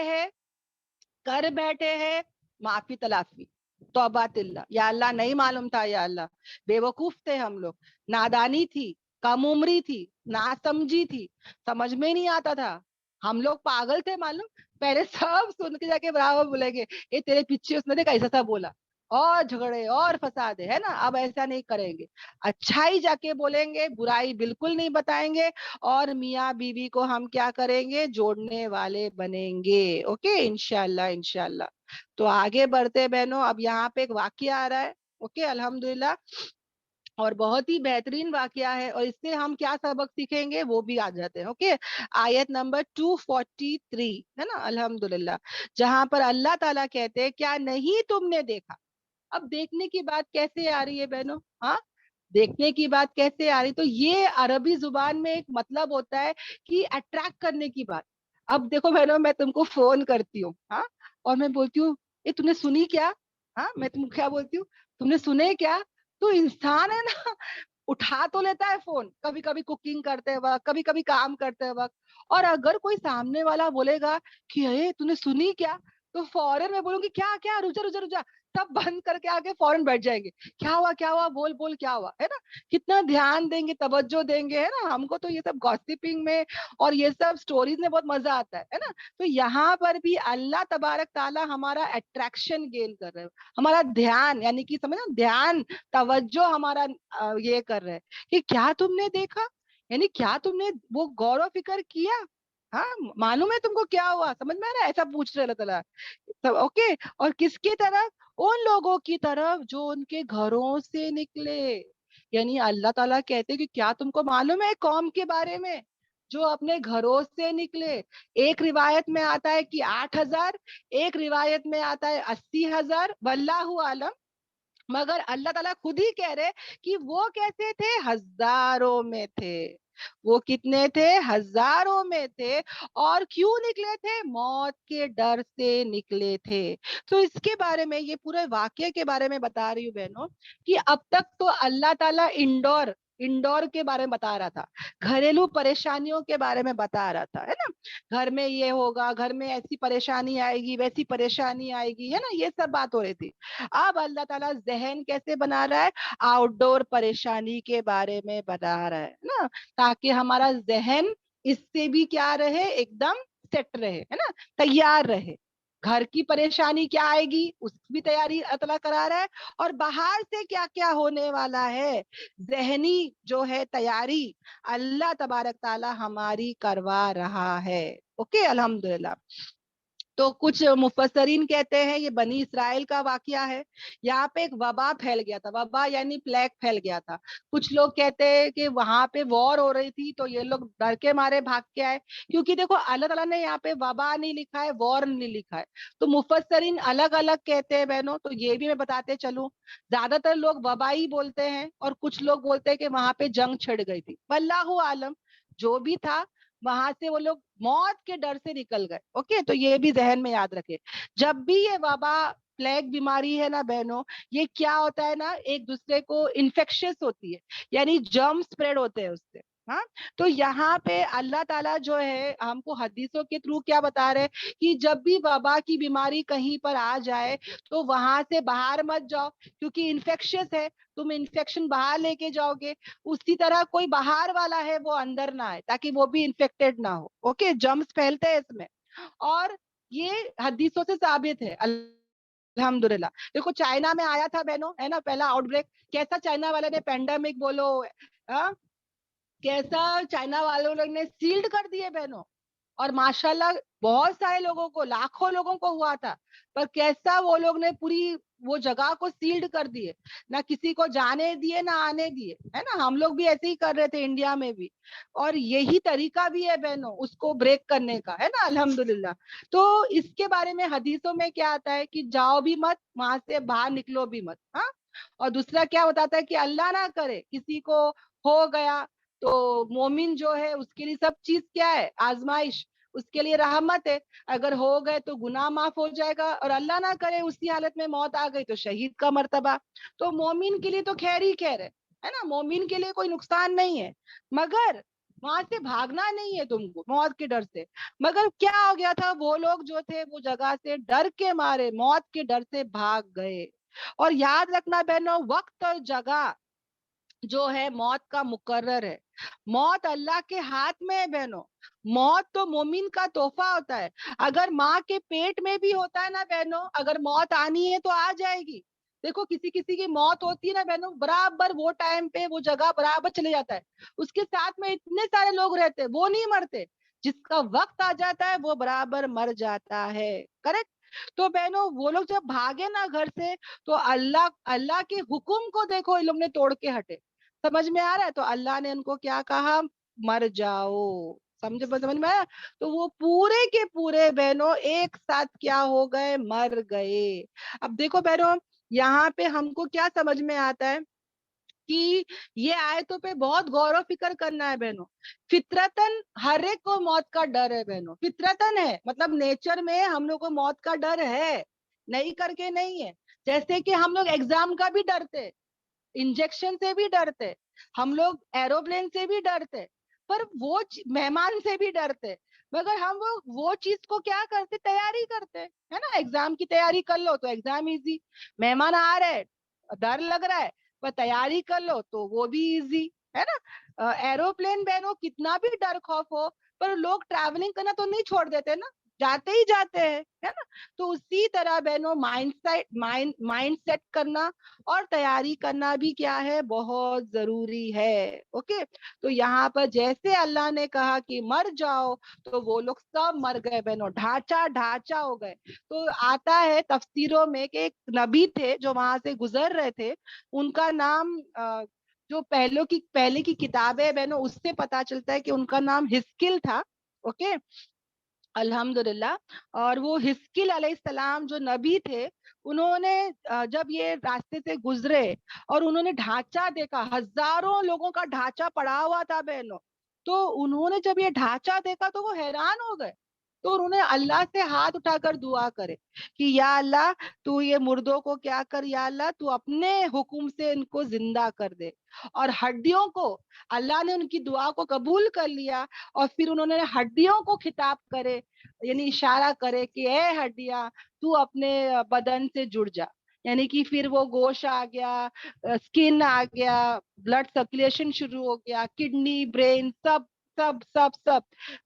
हैं, माफी तलाफी, तौबा तिल्ला, या अल्लाह नहीं मालूम था, या अल्लाह बेवकूफ थे हम लोग, नादानी थी, कम उम्री थी, नासमझी थी, समझ में नहीं आता था, हम लोग पागल थे मालूम। पहले सब सुन के जाके बराबर बोलेंगे ये तेरे पीछे उसने देखा ऐसा सा बोला, और झगड़े और फसाद है ना। अब ऐसा नहीं करेंगे, अच्छाई जाके बोलेंगे, बुराई बिल्कुल नहीं बताएंगे, और मियाँ बीवी को हम क्या करेंगे, जोड़ने वाले बनेंगे। ओके, इंशाल्लाह इंशाल्लाह। तो आगे बढ़ते बहनों, अब यहाँ पे एक वाकया आ रहा है। ओके, अल्हम्दुलिल्लाह, और बहुत ही बेहतरीन वाकया है, और इससे हम क्या सबक सीखेंगे वो भी आ जाते हैं। ओके, आयत नंबर 243 है ना, अल्हम्दुलिल्लाह, जहां पर अल्लाह ताला कहते हैं, क्या नहीं तुमने देखा। अब देखने की बात कैसे आ रही है बहनों? हाँ, देखने की बात कैसे आ रही, तो ये अरबी जुबान में एक मतलब होता है कि अट्रैक्ट करने की बात। अब देखो बहनों, मैं तुमको फोन करती हूँ, हाँ, और मैं बोलती हूँ ये तूने सुनी क्या, हाँ, मैं तुमको क्या बोलती हूँ, तुमने सुने क्या, तो इंसान है ना उठा तो लेता है फोन, कभी कभी कुकिंग करते वक्त, कभी कभी काम करते वक्त। और अगर कोई सामने वाला बोलेगा कि अरे तूने सुनी क्या, तो फौरन मैं बोलूंगी क्या क्या, रुजा रुजा रुजा, सब बंद करके आके फौरन बैठ जाएंगे। क्या हुआ, बोल बोल क्या हुआ, है ना। कितना ध्यान देंगे, तवज्जो देंगे, है ना। हमको तो ये सब गॉसिपिंग में और ये सब स्टोरीज में बहुत मजा आता है ना। तो यहाँ पर भी अल्लाह तबारक ताला हमारा अट्रैक्शन गेन कर रहे हैं, हमारा ध्यान, यानी कि समझ ना, ध्यान, तवज्जो हमारा ये कर रहे हैं कि क्या तुमने देखा, यानी क्या तुमने वो गौर व फिक्र किया। हाँ, मालूम है तुमको क्या हुआ, समझ में आ रहा है, ऐसा पूछ रहे अल्लाह ताला। सब ओके। और किसकी तरफ, उन लोगों की तरफ जो उनके घरों से निकले। यानी अल्लाह ताला कहते कि क्या तुमको मालूम है कौम के बारे में, जो अपने घरों से निकले। एक रिवायत में आता है कि 8,000, एक रिवायत में आता है 80,000, वल्लाहु आलम। मगर अल्लाह ताला खुद ही कह रहे कि वो कैसे थे, हजारों में थे। वो कितने थे, हजारों में थे। और क्यों निकले थे, मौत के डर से निकले थे। तो इसके बारे में, ये पूरे वाक्य के बारे में बता रही हूँ बहनों, कि अब तक तो अल्लाह ताला इंडोर इंडोर के बारे में बता रहा था, घरेलू परेशानियों के बारे में बता रहा था, है ना। घर में ये होगा, घर में ऐसी परेशानी आएगी, वैसी परेशानी आएगी, है ना, ये सब बात हो रही थी। अब अल्लाह ताला जहन कैसे बना रहा है, आउटडोर परेशानी के बारे में बता रहा है ना, ताकि हमारा जहन इससे भी क्या रहे, एकदम सेट रहे, है ना, तैयार रहे। घर की परेशानी क्या आएगी उसकी भी तैयारी अल्लाह करा रहा है, और बाहर से क्या क्या होने वाला है, जहनी जो है तैयारी, अल्लाह तबारक ताला हमारी करवा रहा है। ओके, अल्हम्दुलिल्लाह। तो कुछ मुफस्सरीन कहते हैं ये बनी इसराइल का वाकया है। यहाँ पे एक वबा फैल गया था, वबा यानी प्लेग फैल गया था। कुछ लोग कहते हैं कि वहां पे वॉर हो रही थी, तो ये लोग डर के मारे भाग के आए। क्योंकि देखो अल्लाह ताला ने यहाँ पे वबा नहीं लिखा है, वॉर नहीं लिखा है। तो मुफस्सरीन अलग अलग कहते हैं बहनों, तो ये भी मैं बताते चलूं। ज्यादातर लोग वबा ही बोलते हैं, और कुछ लोग बोलते हैं कि वहां पे जंग छिड़ गई थी, वल्लाहु आलम। जो भी था, वहां से वो लोग मौत के डर से निकल गए। ओके, तो ये भी जहन में याद रखे। जब भी ये वबा, प्लेग बीमारी है ना बहनों, ये क्या होता है ना, एक दूसरे को इन्फेक्शियस होती है, यानी जर्म स्प्रेड होते हैं उससे। हाँ, तो यहाँ पे अल्लाह ताला जो है हमको हदीसों के थ्रू क्या बता रहे हैं कि जब भी वबा की बीमारी कहीं पर आ जाए, तो वहां से बाहर मत जाओ, क्योंकि इन्फेक्शियस है, तुम इन्फेक्शन बाहर लेके जाओगे। उसी तरह कोई बाहर वाला है वो अंदर ना आए, ताकि वो भी इन्फेक्टेड ना हो। ओके, जर्म्स फैलते हैं इसमें, और ये हदीसों से साबित है अल्हम्दुलिल्लाह। देखो चाइना में आया था बहनों, है ना, पहला आउटब्रेक। कैसा चाइना वाले ने पेंडेमिक बोलो, हाँ, कैसा चाइना वालों लोग ने सील्ड कर दिए बहनों। और माशाल्लाह बहुत सारे लोगों को, लाखों लोगों को हुआ था। पर कैसा वो लोग ने पूरी وہ جگہ کو سیلڈ کر دیے, نہ کسی کو جانے دیے نہ آنے دیے, ہے نا. ہم لوگ بھی ایسے ہی کر رہے تھے انڈیا میں بھی, اور یہی طریقہ بھی ہے بہنوں اس کو بریک کرنے کا, ہے نا, الحمدللہ. تو اس کے بارے میں حدیثوں میں کیا آتا ہے کہ جاؤ بھی مت, وہاں سے باہر نکلو بھی مت. ہاں, اور دوسرا کیا بتاتا ہے کہ اللہ نہ کرے کسی کو ہو گیا تو مومن جو ہے اس کے لیے سب چیز کیا ہے, آزمائش, اس کے لیے رحمت ہے. اگر ہو گئے تو گناہ معاف ہو جائے گا, اور اللہ نہ کرے اسی حالت میں موت آ گئی تو شہید کا مرتبہ. تو مومن کے لیے تو خیر ہی خیر ہے نا, مومن کے لیے کوئی نقصان نہیں ہے. مگر وہاں سے بھاگنا نہیں ہے تم کو موت کے ڈر سے. مگر کیا ہو گیا تھا, وہ لوگ جو تھے وہ جگہ سے ڈر کے مارے, موت کے ڈر سے بھاگ گئے. اور یاد رکھنا بہنوں, وقت اور جگہ جو ہے موت کا مقرر ہے. موت اللہ کے ہاتھ میں ہے بہنوں. موت تو مومن کا تحفہ ہوتا ہے. اگر ماں کے پیٹ میں بھی ہوتا ہے نا بہنوں, اگر موت آنی ہے تو آ جائے گی. دیکھو کسی کسی کی موت ہوتی ہے نا بہنوں, برابر وہ ٹائم پہ وہ جگہ برابر چلے جاتا ہے. اس کے ساتھ میں اتنے سارے لوگ رہتے ہیں, وہ نہیں مرتے. جس کا وقت آ جاتا ہے وہ برابر مر جاتا ہے. کریکٹ. تو بہنوں وہ لوگ جب بھاگے نا گھر سے, تو اللہ کے حکم کو دیکھو ان لوگ نے توڑ کے ہٹے. سمجھ میں آ رہا ہے, تو اللہ نے ان کو کیا کہا, مر جاؤ. سمجھ میں آیا. تو وہ پورے کے پورے بہنوں ایک ساتھ کیا ہو گئے, مر گئے. اب دیکھو بہنوں, یہاں پہ ہم کو کیا سمجھ میں آتا ہے کہ یہ آیتوں پہ بہت غور و فکر کرنا ہے بہنوں. فطرتاً ہر ایک کو موت کا ڈر ہے بہنوں, فطرتاً ہے, مطلب نیچر میں ہم لوگ کو موت کا ڈر ہے, نہیں کر کے نہیں ہے. جیسے کہ ہم لوگ ایگزام کا بھی ڈرتے, انجیکشن سے بھی ڈرتے, ہم لوگ ایروپلین سے بھی ڈرتے, پر وہ مہمان سے بھی ڈرتے. مگر ہم وہ چیز کو کیا کرتے, تیاری کرتے, ہے نا. ایگزام کی تیاری کر لو تو ایگزام ایزی, مہمان آ رہے ڈر لگ رہا ہے پر تیاری کر لو تو وہ بھی ایزی, ہے نا. ایروپلین بہنوں کتنا بھی ڈر خوف ہو, پر لوگ ٹریولنگ کرنا تو نہیں چھوڑ دیتے نا, جاتے ہی جاتے ہیں, ہے نا. تو اسی طرح بہنوں مائنڈ سیٹ کرنا اور تیاری کرنا بھی کیا ہے, بہت ضروری ہے. اوکے. تو یہاں پر جیسے اللہ نے کہا کہ مر جاؤ, تو وہ لوگ سب مر گئے بہنوں, ڈھانچہ ہو گئے. تو آتا ہے تفسیروں میں کہ ایک نبی تھے جو وہاں سے گزر رہے تھے, ان کا نام جو پہلے کی کتاب ہے بہنوں اس سے پتا چلتا ہے کہ ان کا نام ہسکل تھا. اوکے, الحمدللہ. اور وہ ہسکل علیہ السلام جو نبی تھے, انہوں نے جب یہ راستے سے گزرے اور انہوں نے ڈھانچہ دیکھا, ہزاروں لوگوں کا ڈھانچہ پڑا ہوا تھا بہنوں, تو انہوں نے جب یہ ڈھانچہ دیکھا تو وہ حیران ہو گئے. تو انہوں نے اللہ سے ہاتھ اٹھا کر دعا کرے کہ یا اللہ تو یہ مردوں کو کیا کر, یا اللہ تو اپنے حکم سے ان کو زندہ کر دے. اور ہڈیوں کو اللہ نے ان کی دعا کو قبول کر لیا, اور پھر انہوں نے ہڈیوں کو خطاب کرے, یعنی اشارہ کرے کہ اے ہڈیاں تو اپنے بدن سے جڑ جا. یعنی کہ پھر وہ گوشت آ گیا, اسکن آ گیا, بلڈ سرکولیشن شروع ہو گیا, کڈنی, برین, سب سب سب سب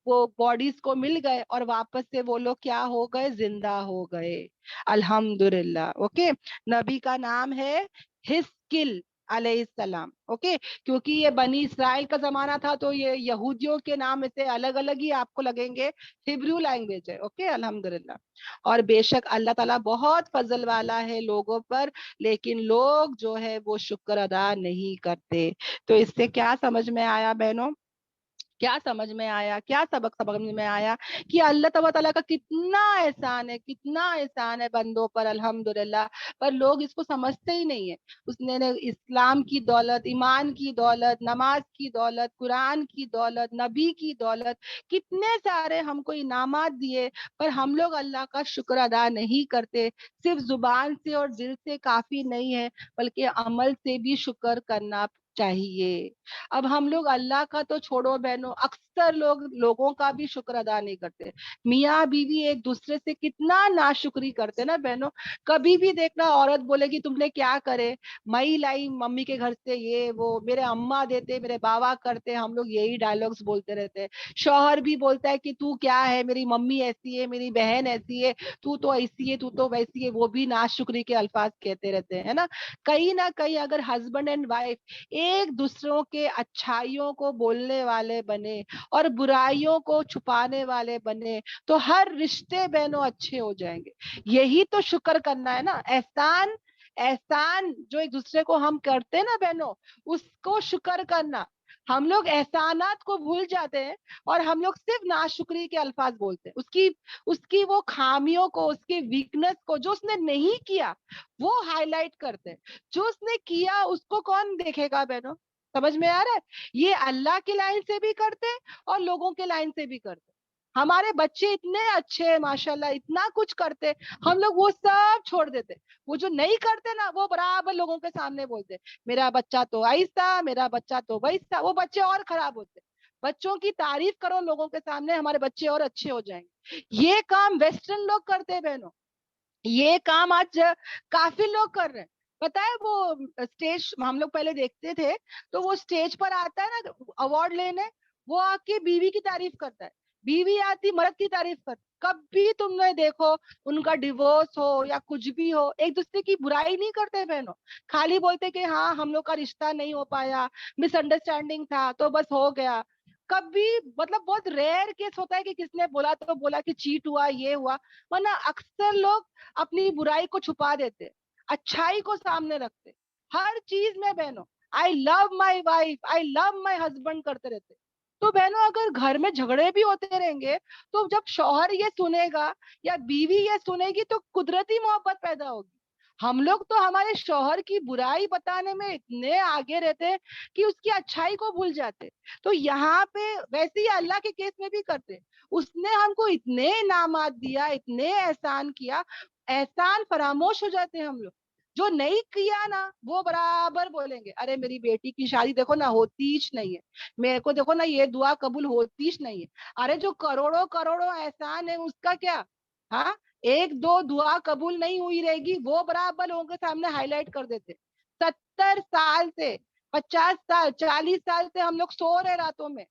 وہ باڈیز کو مل گئے, اور واپس سے وہ لوگ کیا ہو گئے, زندہ ہو گئے. الحمدللہ. اوکے. نبی کا نام ہے ہسکل علیہ السلام. اوکے, کیونکہ یہ بنی اسرائیل کا زمانہ تھا تو یہ یہودیوں کے نام سے الگ الگ ہی آپ کو لگیں گے, ہبرو لینگویج ہے. اوکے, الحمدللہ. اور بے شک اللہ تعالیٰ بہت فضل والا ہے لوگوں پر, لیکن لوگ جو ہے وہ شکر ادا نہیں کرتے. تو اس سے کیا سمجھ میں آیا بہنوں, کیا سمجھ میں آیا, کیا سبق سمجھ میں آیا کہ اللہ تعالیٰ کا کتنا احسان ہے بندوں پر, الحمدللہ. پر لوگ اس کو سمجھتے ہی نہیں ہے. اس نے اسلام کی دولت, ایمان کی دولت, نماز کی دولت, قرآن کی دولت, نبی کی دولت, کتنے سارے ہم کو انعامات دیے, پر ہم لوگ اللہ کا شکر ادا نہیں کرتے. صرف زبان سے اور دل سے کافی نہیں ہے, بلکہ عمل سے بھی شکر کرنا چاہیے. اب ہم لوگ اللہ کا تو چھوڑو بہنوں, اکثر لوگوں کا بھی شکر ادا نہیں کرتے. میاں بیوی ایک دوسرے سے کتنا ناشکری کرتے نا بہنوں. کبھی بھی دیکھنا عورت بولے گی تم نے کیا کرے, مئی لائی ممی کے گھر سے, یہ وہ میرے اماں دیتے, میرے بابا کرتے, ہم لوگ یہی ڈائلگس بولتے رہتے ہیں. شوہر بھی بولتا ہے کہ تو کیا ہے, میری ممی ایسی ہے, میری بہن ایسی ہے, تو تو ایسی ہے, تو تو ویسی ہے, وہ بھی ناشکری کے الفاظ کہتے رہتے ہیں, ہے نا. کہیں نہ کہیں اگر ہسبینڈ اینڈ وائف ایک دوسروں کے اچھائیوں کو بولنے والے بنے اور برائیوں کو چھپانے والے بنے, تو ہر رشتے بہنوں اچھے ہو جائیں گے. یہی تو شکر کرنا ہے نا. احسان احسان جو ایک دوسرے کو ہم کرتے ہیں نا بہنوں, اس کو شکر کرنا. ہم لوگ احسانات کو بھول جاتے ہیں اور ہم لوگ صرف ناشکری کے الفاظ بولتے ہیں. اس کی وہ خامیوں کو, اس کی ویکنس کو, جو اس نے نہیں کیا وہ ہائی لائٹ کرتے ہیں. جو اس نے کیا اس کو کون دیکھے گا بہنوں؟ سمجھ میں آ رہا ہے؟ یہ اللہ کی لائن سے بھی کرتے اور لوگوں کے لائن سے بھی کرتے. ہمارے بچے اتنے اچھے ماشاءاللہ, اتنا کچھ کرتے, ہم لوگ وہ سب چھوڑ دیتے. وہ جو نہیں کرتے نا وہ برابر لوگوں کے سامنے بولتے, میرا بچہ تو ایسا, میرا بچہ تو ویسا. وہ بچے اور خراب ہوتے. بچوں کی تعریف کرو لوگوں کے سامنے, ہمارے بچے اور اچھے ہو جائیں گے. یہ کام ویسٹرن لوگ کرتے ہیں بہنوں, یہ کام آج کافی لوگ کر رہے ہیں. پتا ہے وہ اسٹیج ہم لوگ پہلے دیکھتے تھے تو وہ اسٹیج پر آتا ہے نا اوارڈ لینے, وہ آ کے بیوی کی تعریف کرتا ہے, بیوی آتی مرد کی تعریف کرتی. کبھی تم نے دیکھو ان کا ڈیورس ہو یا کچھ بھی ہو, ایک دوسرے کی برائی نہیں کرتے بہنوں, خالی بولتے کہ ہاں ہم لوگ کا رشتہ نہیں ہو پایا, مس انڈرسٹینڈنگ تھا تو بس ہو گیا. کبھی مطلب بہت ریئر کیس ہوتا ہے کہ کس نے بولا تو بولا کہ چیٹ ہوا, یہ ہوا, ورنہ اکثر لوگ اپنی برائی کو چھپا دیتے, اچھائی کو سامنے رکھتے. ہر چیز میں بہنوں آئی لو my wife, I love my husband کرتے رہتے. تو بہنوں اگر گھر میں جھگڑے بھی ہوتے رہیں گے تو جب شوہر یہ سنے گا یا بیوی یہ سنے گی تو قدرتی محبت پیدا ہوگی. ہم لوگ تو ہمارے شوہر کی برائی بتانے میں اتنے آگے رہتے کہ اس کی اچھائی کو بھول جاتے. تو یہاں پہ ویسے ہی اللہ کے کیس میں بھی کرتے. اس نے ہم کو اتنے انعامات دیا, اتنے احسان کیا, احسان فراموش ہو جاتے ہیں ہم لوگ. جو نہیں کیا نا وہ برابر بولیں گے, ارے میری بیٹی کی شادی دیکھو نا ہوتی ہی نہیں ہے, میرے کو دیکھو نا یہ دعا قبول ہوتی ہی نہیں ہے. ارے جو کروڑوں کروڑوں احسان ہے اس کا کیا؟ ہاں, ایک دو دعا قبول نہیں ہوئی رہے گی وہ برابر لوگوں کے سامنے ہائی لائٹ کر دیتے. 70 سال سے 50 سال 40 سال سے ہم لوگ سو رہے راتوں میں,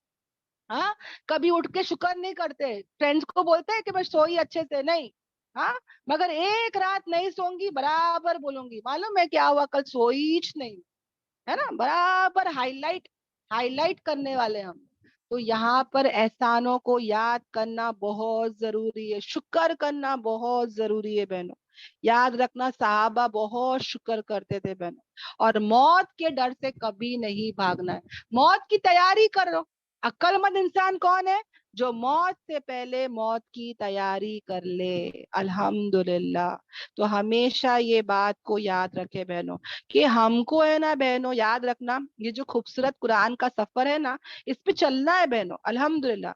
ہاں, کبھی اٹھ کے شکر نہیں کرتے. فرینڈس کو بولتے ہیں کہ میں سوئی اچھے سے نہیں, ہاں, مگر ایک رات نہیں سوں گی برابر بولوں گی معلوم ہے کیا ہوا, کل سوئی نہیں, ہے نا, برابر ہائی لائٹ کرنے والے ہم. تو یہاں پر احسانوں کو یاد کرنا بہت ضروری ہے, شکر کرنا بہت ضروری ہے بہنوں. یاد رکھنا صحابہ بہت شکر کرتے تھے بہنوں, اور موت کے ڈر سے کبھی نہیں بھاگنا ہے. موت کی تیاری کرو. عقل مند انسان کون ہے؟ جو موت سے پہلے موت کی تیاری کر لے. الحمدللہ. تو ہمیشہ یہ بات کو یاد رکھے بہنوں کہ ہم کو ہے نا بہنوں, یاد رکھنا یہ جو خوبصورت قرآن کا سفر ہے نا, اس پہ چلنا ہے بہنوں الحمدللہ.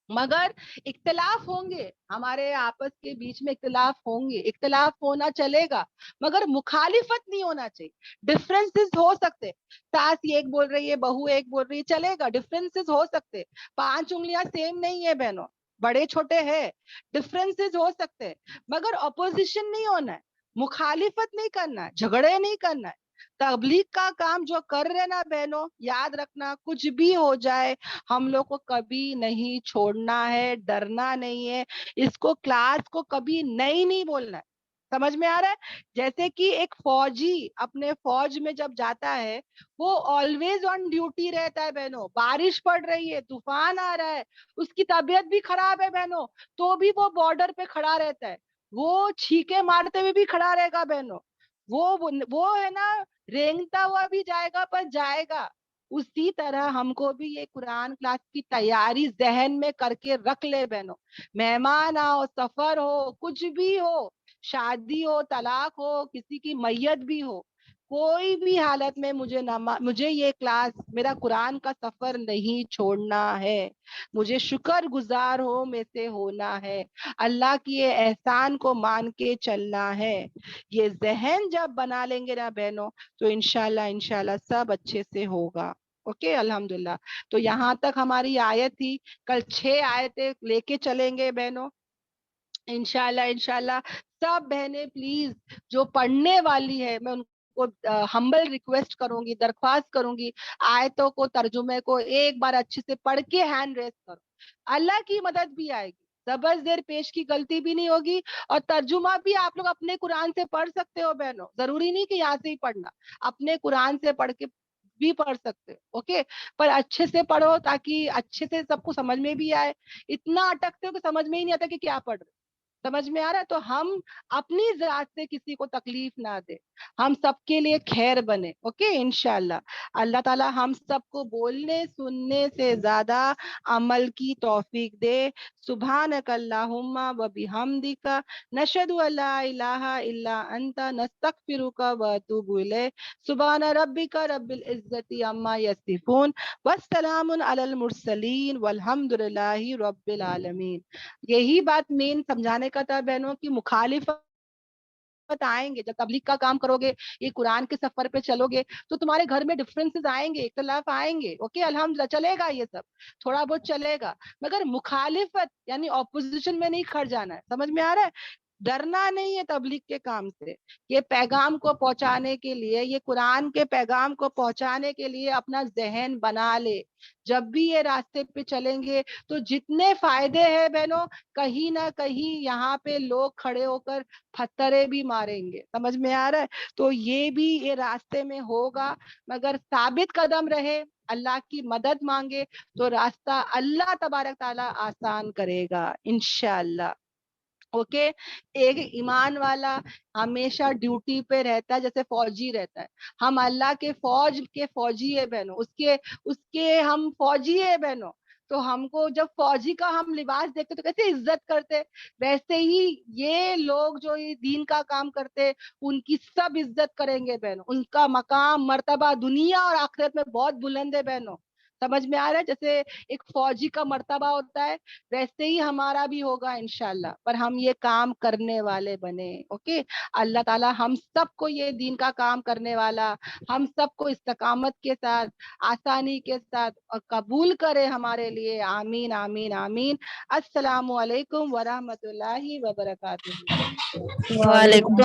مگر اختلاف ہوں گے, ہمارے آپس کے بیچ میں اختلاف ہوں گے, اختلاف ہونا چلے گا, مگر مخالفت نہیں ہونا چاہیے. ڈفرینسز ہو سکتے, ساس ایک بول رہی ہے, بہو ایک بول رہی ہے, چلے گا, ڈفرینسز ہو سکتے. 5 انگلیاں سیم نہیں ہے بہنوں, بڑے چھوٹے ہیں, ڈفرینسز ہو سکتے, مگر اپوزیشن نہیں ہونا ہے, مخالفت نہیں کرنا ہے, جھگڑے نہیں کرنا ہے. تبلیغ کا کام جو کر رہے نا بہنوں, یاد رکھنا کچھ بھی ہو جائے ہم لوگ کو کبھی نہیں چھوڑنا ہے, ڈرنا نہیں ہے. اس کو کلاس کو کبھی نہیں بولنا ہے. سمجھ میں آ رہا ہے؟ جیسے کہ ایک فوجی اپنے فوج میں جب جاتا ہے وہ آلویز آن ڈیوٹی رہتا ہے بہنوں. بارش پڑ رہی ہے, طوفان آ رہا ہے, اس کی طبیعت بھی خراب ہے بہنوں, تو بھی وہ بارڈر پہ کھڑا رہتا ہے. وہ چھینکے مارتے ہوئے بھی کھڑا رہے گا بہنوں. وہ ہے نا, رینگتا ہوا بھی جائے گا پر جائے گا. اسی طرح ہم کو بھی یہ قرآن کلاس کی تیاری ذہن میں کر کے رکھ لے بہنوں. مہمان آؤ, سفر ہو, کچھ بھی ہو, شادی ہو, طلاق ہو, کسی کی میت بھی ہو, کوئی بھی حالت میں مجھے یہ کلاس, میرا قرآن کا سفر نہیں چھوڑنا ہے. مجھے شکر گزار ہو میں سے ہونا ہے, اللہ کی احسان کو مان کے چلنا ہے. یہ ذہن جب بنا لیں گے نا بہنوں تو انشاءاللہ سب اچھے سے ہوگا. اوکے الحمدللہ. تو یہاں تک ہماری آیت تھی, کل 6 آیتیں لے کے چلیں گے بہنوں انشاءاللہ. سب بہنیں پلیز جو پڑھنے والی ہے میں ان کو ہمبل ریکویسٹ کروں گی, درخواست کروں گی, آیتوں کو ترجمے کو ایک بار اچھے سے پڑھ کے ہینڈ ریز کرو. اللہ کی مدد بھی آئے گی, زبر زیر پیش کی غلطی بھی نہیں ہوگی, اور ترجمہ بھی آپ لوگ اپنے قرآن سے پڑھ سکتے ہو بہنوں. ضروری نہیں کہ یہاں سے ہی پڑھنا, اپنے قرآن سے پڑھ کے بھی پڑھ سکتے. اوکے, پر اچھے سے پڑھو تاکہ اچھے سے سب کو سمجھ میں بھی آئے. اتنا اٹکتے ہو کہ سمجھ میں ہی نہیں آتا کہ کیا پڑھ رہے. سمجھ میں آ رہا ہے؟ تو ہم اپنی ذات سے کسی کو تکلیف نہ دے. ہم سب کے لیے خیر بنے. اوکے انشاءاللہ. اللہ تعالیٰ ہم سب کو بولنے سننے سے زیادہ عمل کی توفیق دے. سبحانک اللہم و بحمدک نشہد ان لا الہ الا انت نستغفرک و اتوب الیک. سبحان ربک رب العزت عما یصفون والسلام علی المرسلین والحمد للہ رب العالمین. یہی بات مین سمجھانے کا تھا بہنوں کی مخالفت آئیں گے. جب تبلیغ کا کام کرو گے, یہ قرآن کے سفر پہ چلو گے, تو تمہارے گھر میں ڈفرینسز آئیں گے, اختلاف آئیں گے. اوکے الحمدللہ چلے گا, یہ سب تھوڑا بہت چلے گا, مگر مخالفت یعنی اپوزیشن میں نہیں کھڑ جانا ہے. سمجھ میں آ رہا ہے؟ ڈرنا نہیں ہے تبلیغ کے کام سے. یہ پیغام کو پہنچانے کے لیے, یہ قرآن کے پیغام کو پہنچانے کے لیے اپنا ذہن بنا لے. جب بھی یہ راستے پہ چلیں گے تو جتنے فائدے ہیں بہنوں, کہیں نہ کہیں یہاں پہ لوگ کھڑے ہو کر پتھرے بھی ماریں گے. سمجھ میں آ رہا ہے؟ تو یہ بھی یہ راستے میں ہوگا, مگر ثابت قدم رہے, اللہ کی مدد مانگے, تو راستہ اللہ تبارک تعالیٰ آسان کرے گا انشاءاللہ. اوکے. ایک ایمان والا ہمیشہ ڈیوٹی پہ رہتا ہے جیسے فوجی رہتا ہے. ہم اللہ کے فوج کے فوجی ہے بہنوں, اس کے ہم فوجی ہے بہنوں. تو ہم کو جب فوجی کا ہم لباس دیکھتے تو کیسے عزت کرتے, ویسے ہی یہ لوگ جو یہ دین کا کام کرتے ان کی سب عزت کریں گے بہنوں. ان کا مقام مرتبہ دنیا اور آخرت میں بہت بلند ہے بہنوں. سمجھ میں آ رہا ہے؟ جیسے ایک فوجی کا مرتبہ ہوتا ہے ویسے ہی ہمارا بھی ہوگا انشاءاللہ, پر ہم یہ کام کرنے والے بنے. اوکے. اللہ تعالیٰ ہم سب کو یہ دین کا کام کرنے والا, ہم سب کو استقامت کے ساتھ, آسانی کے ساتھ قبول کرے ہمارے لیے. آمین آمین آمین. السلام علیکم ورحمۃ اللہ وبرکاتہ. وعلیکم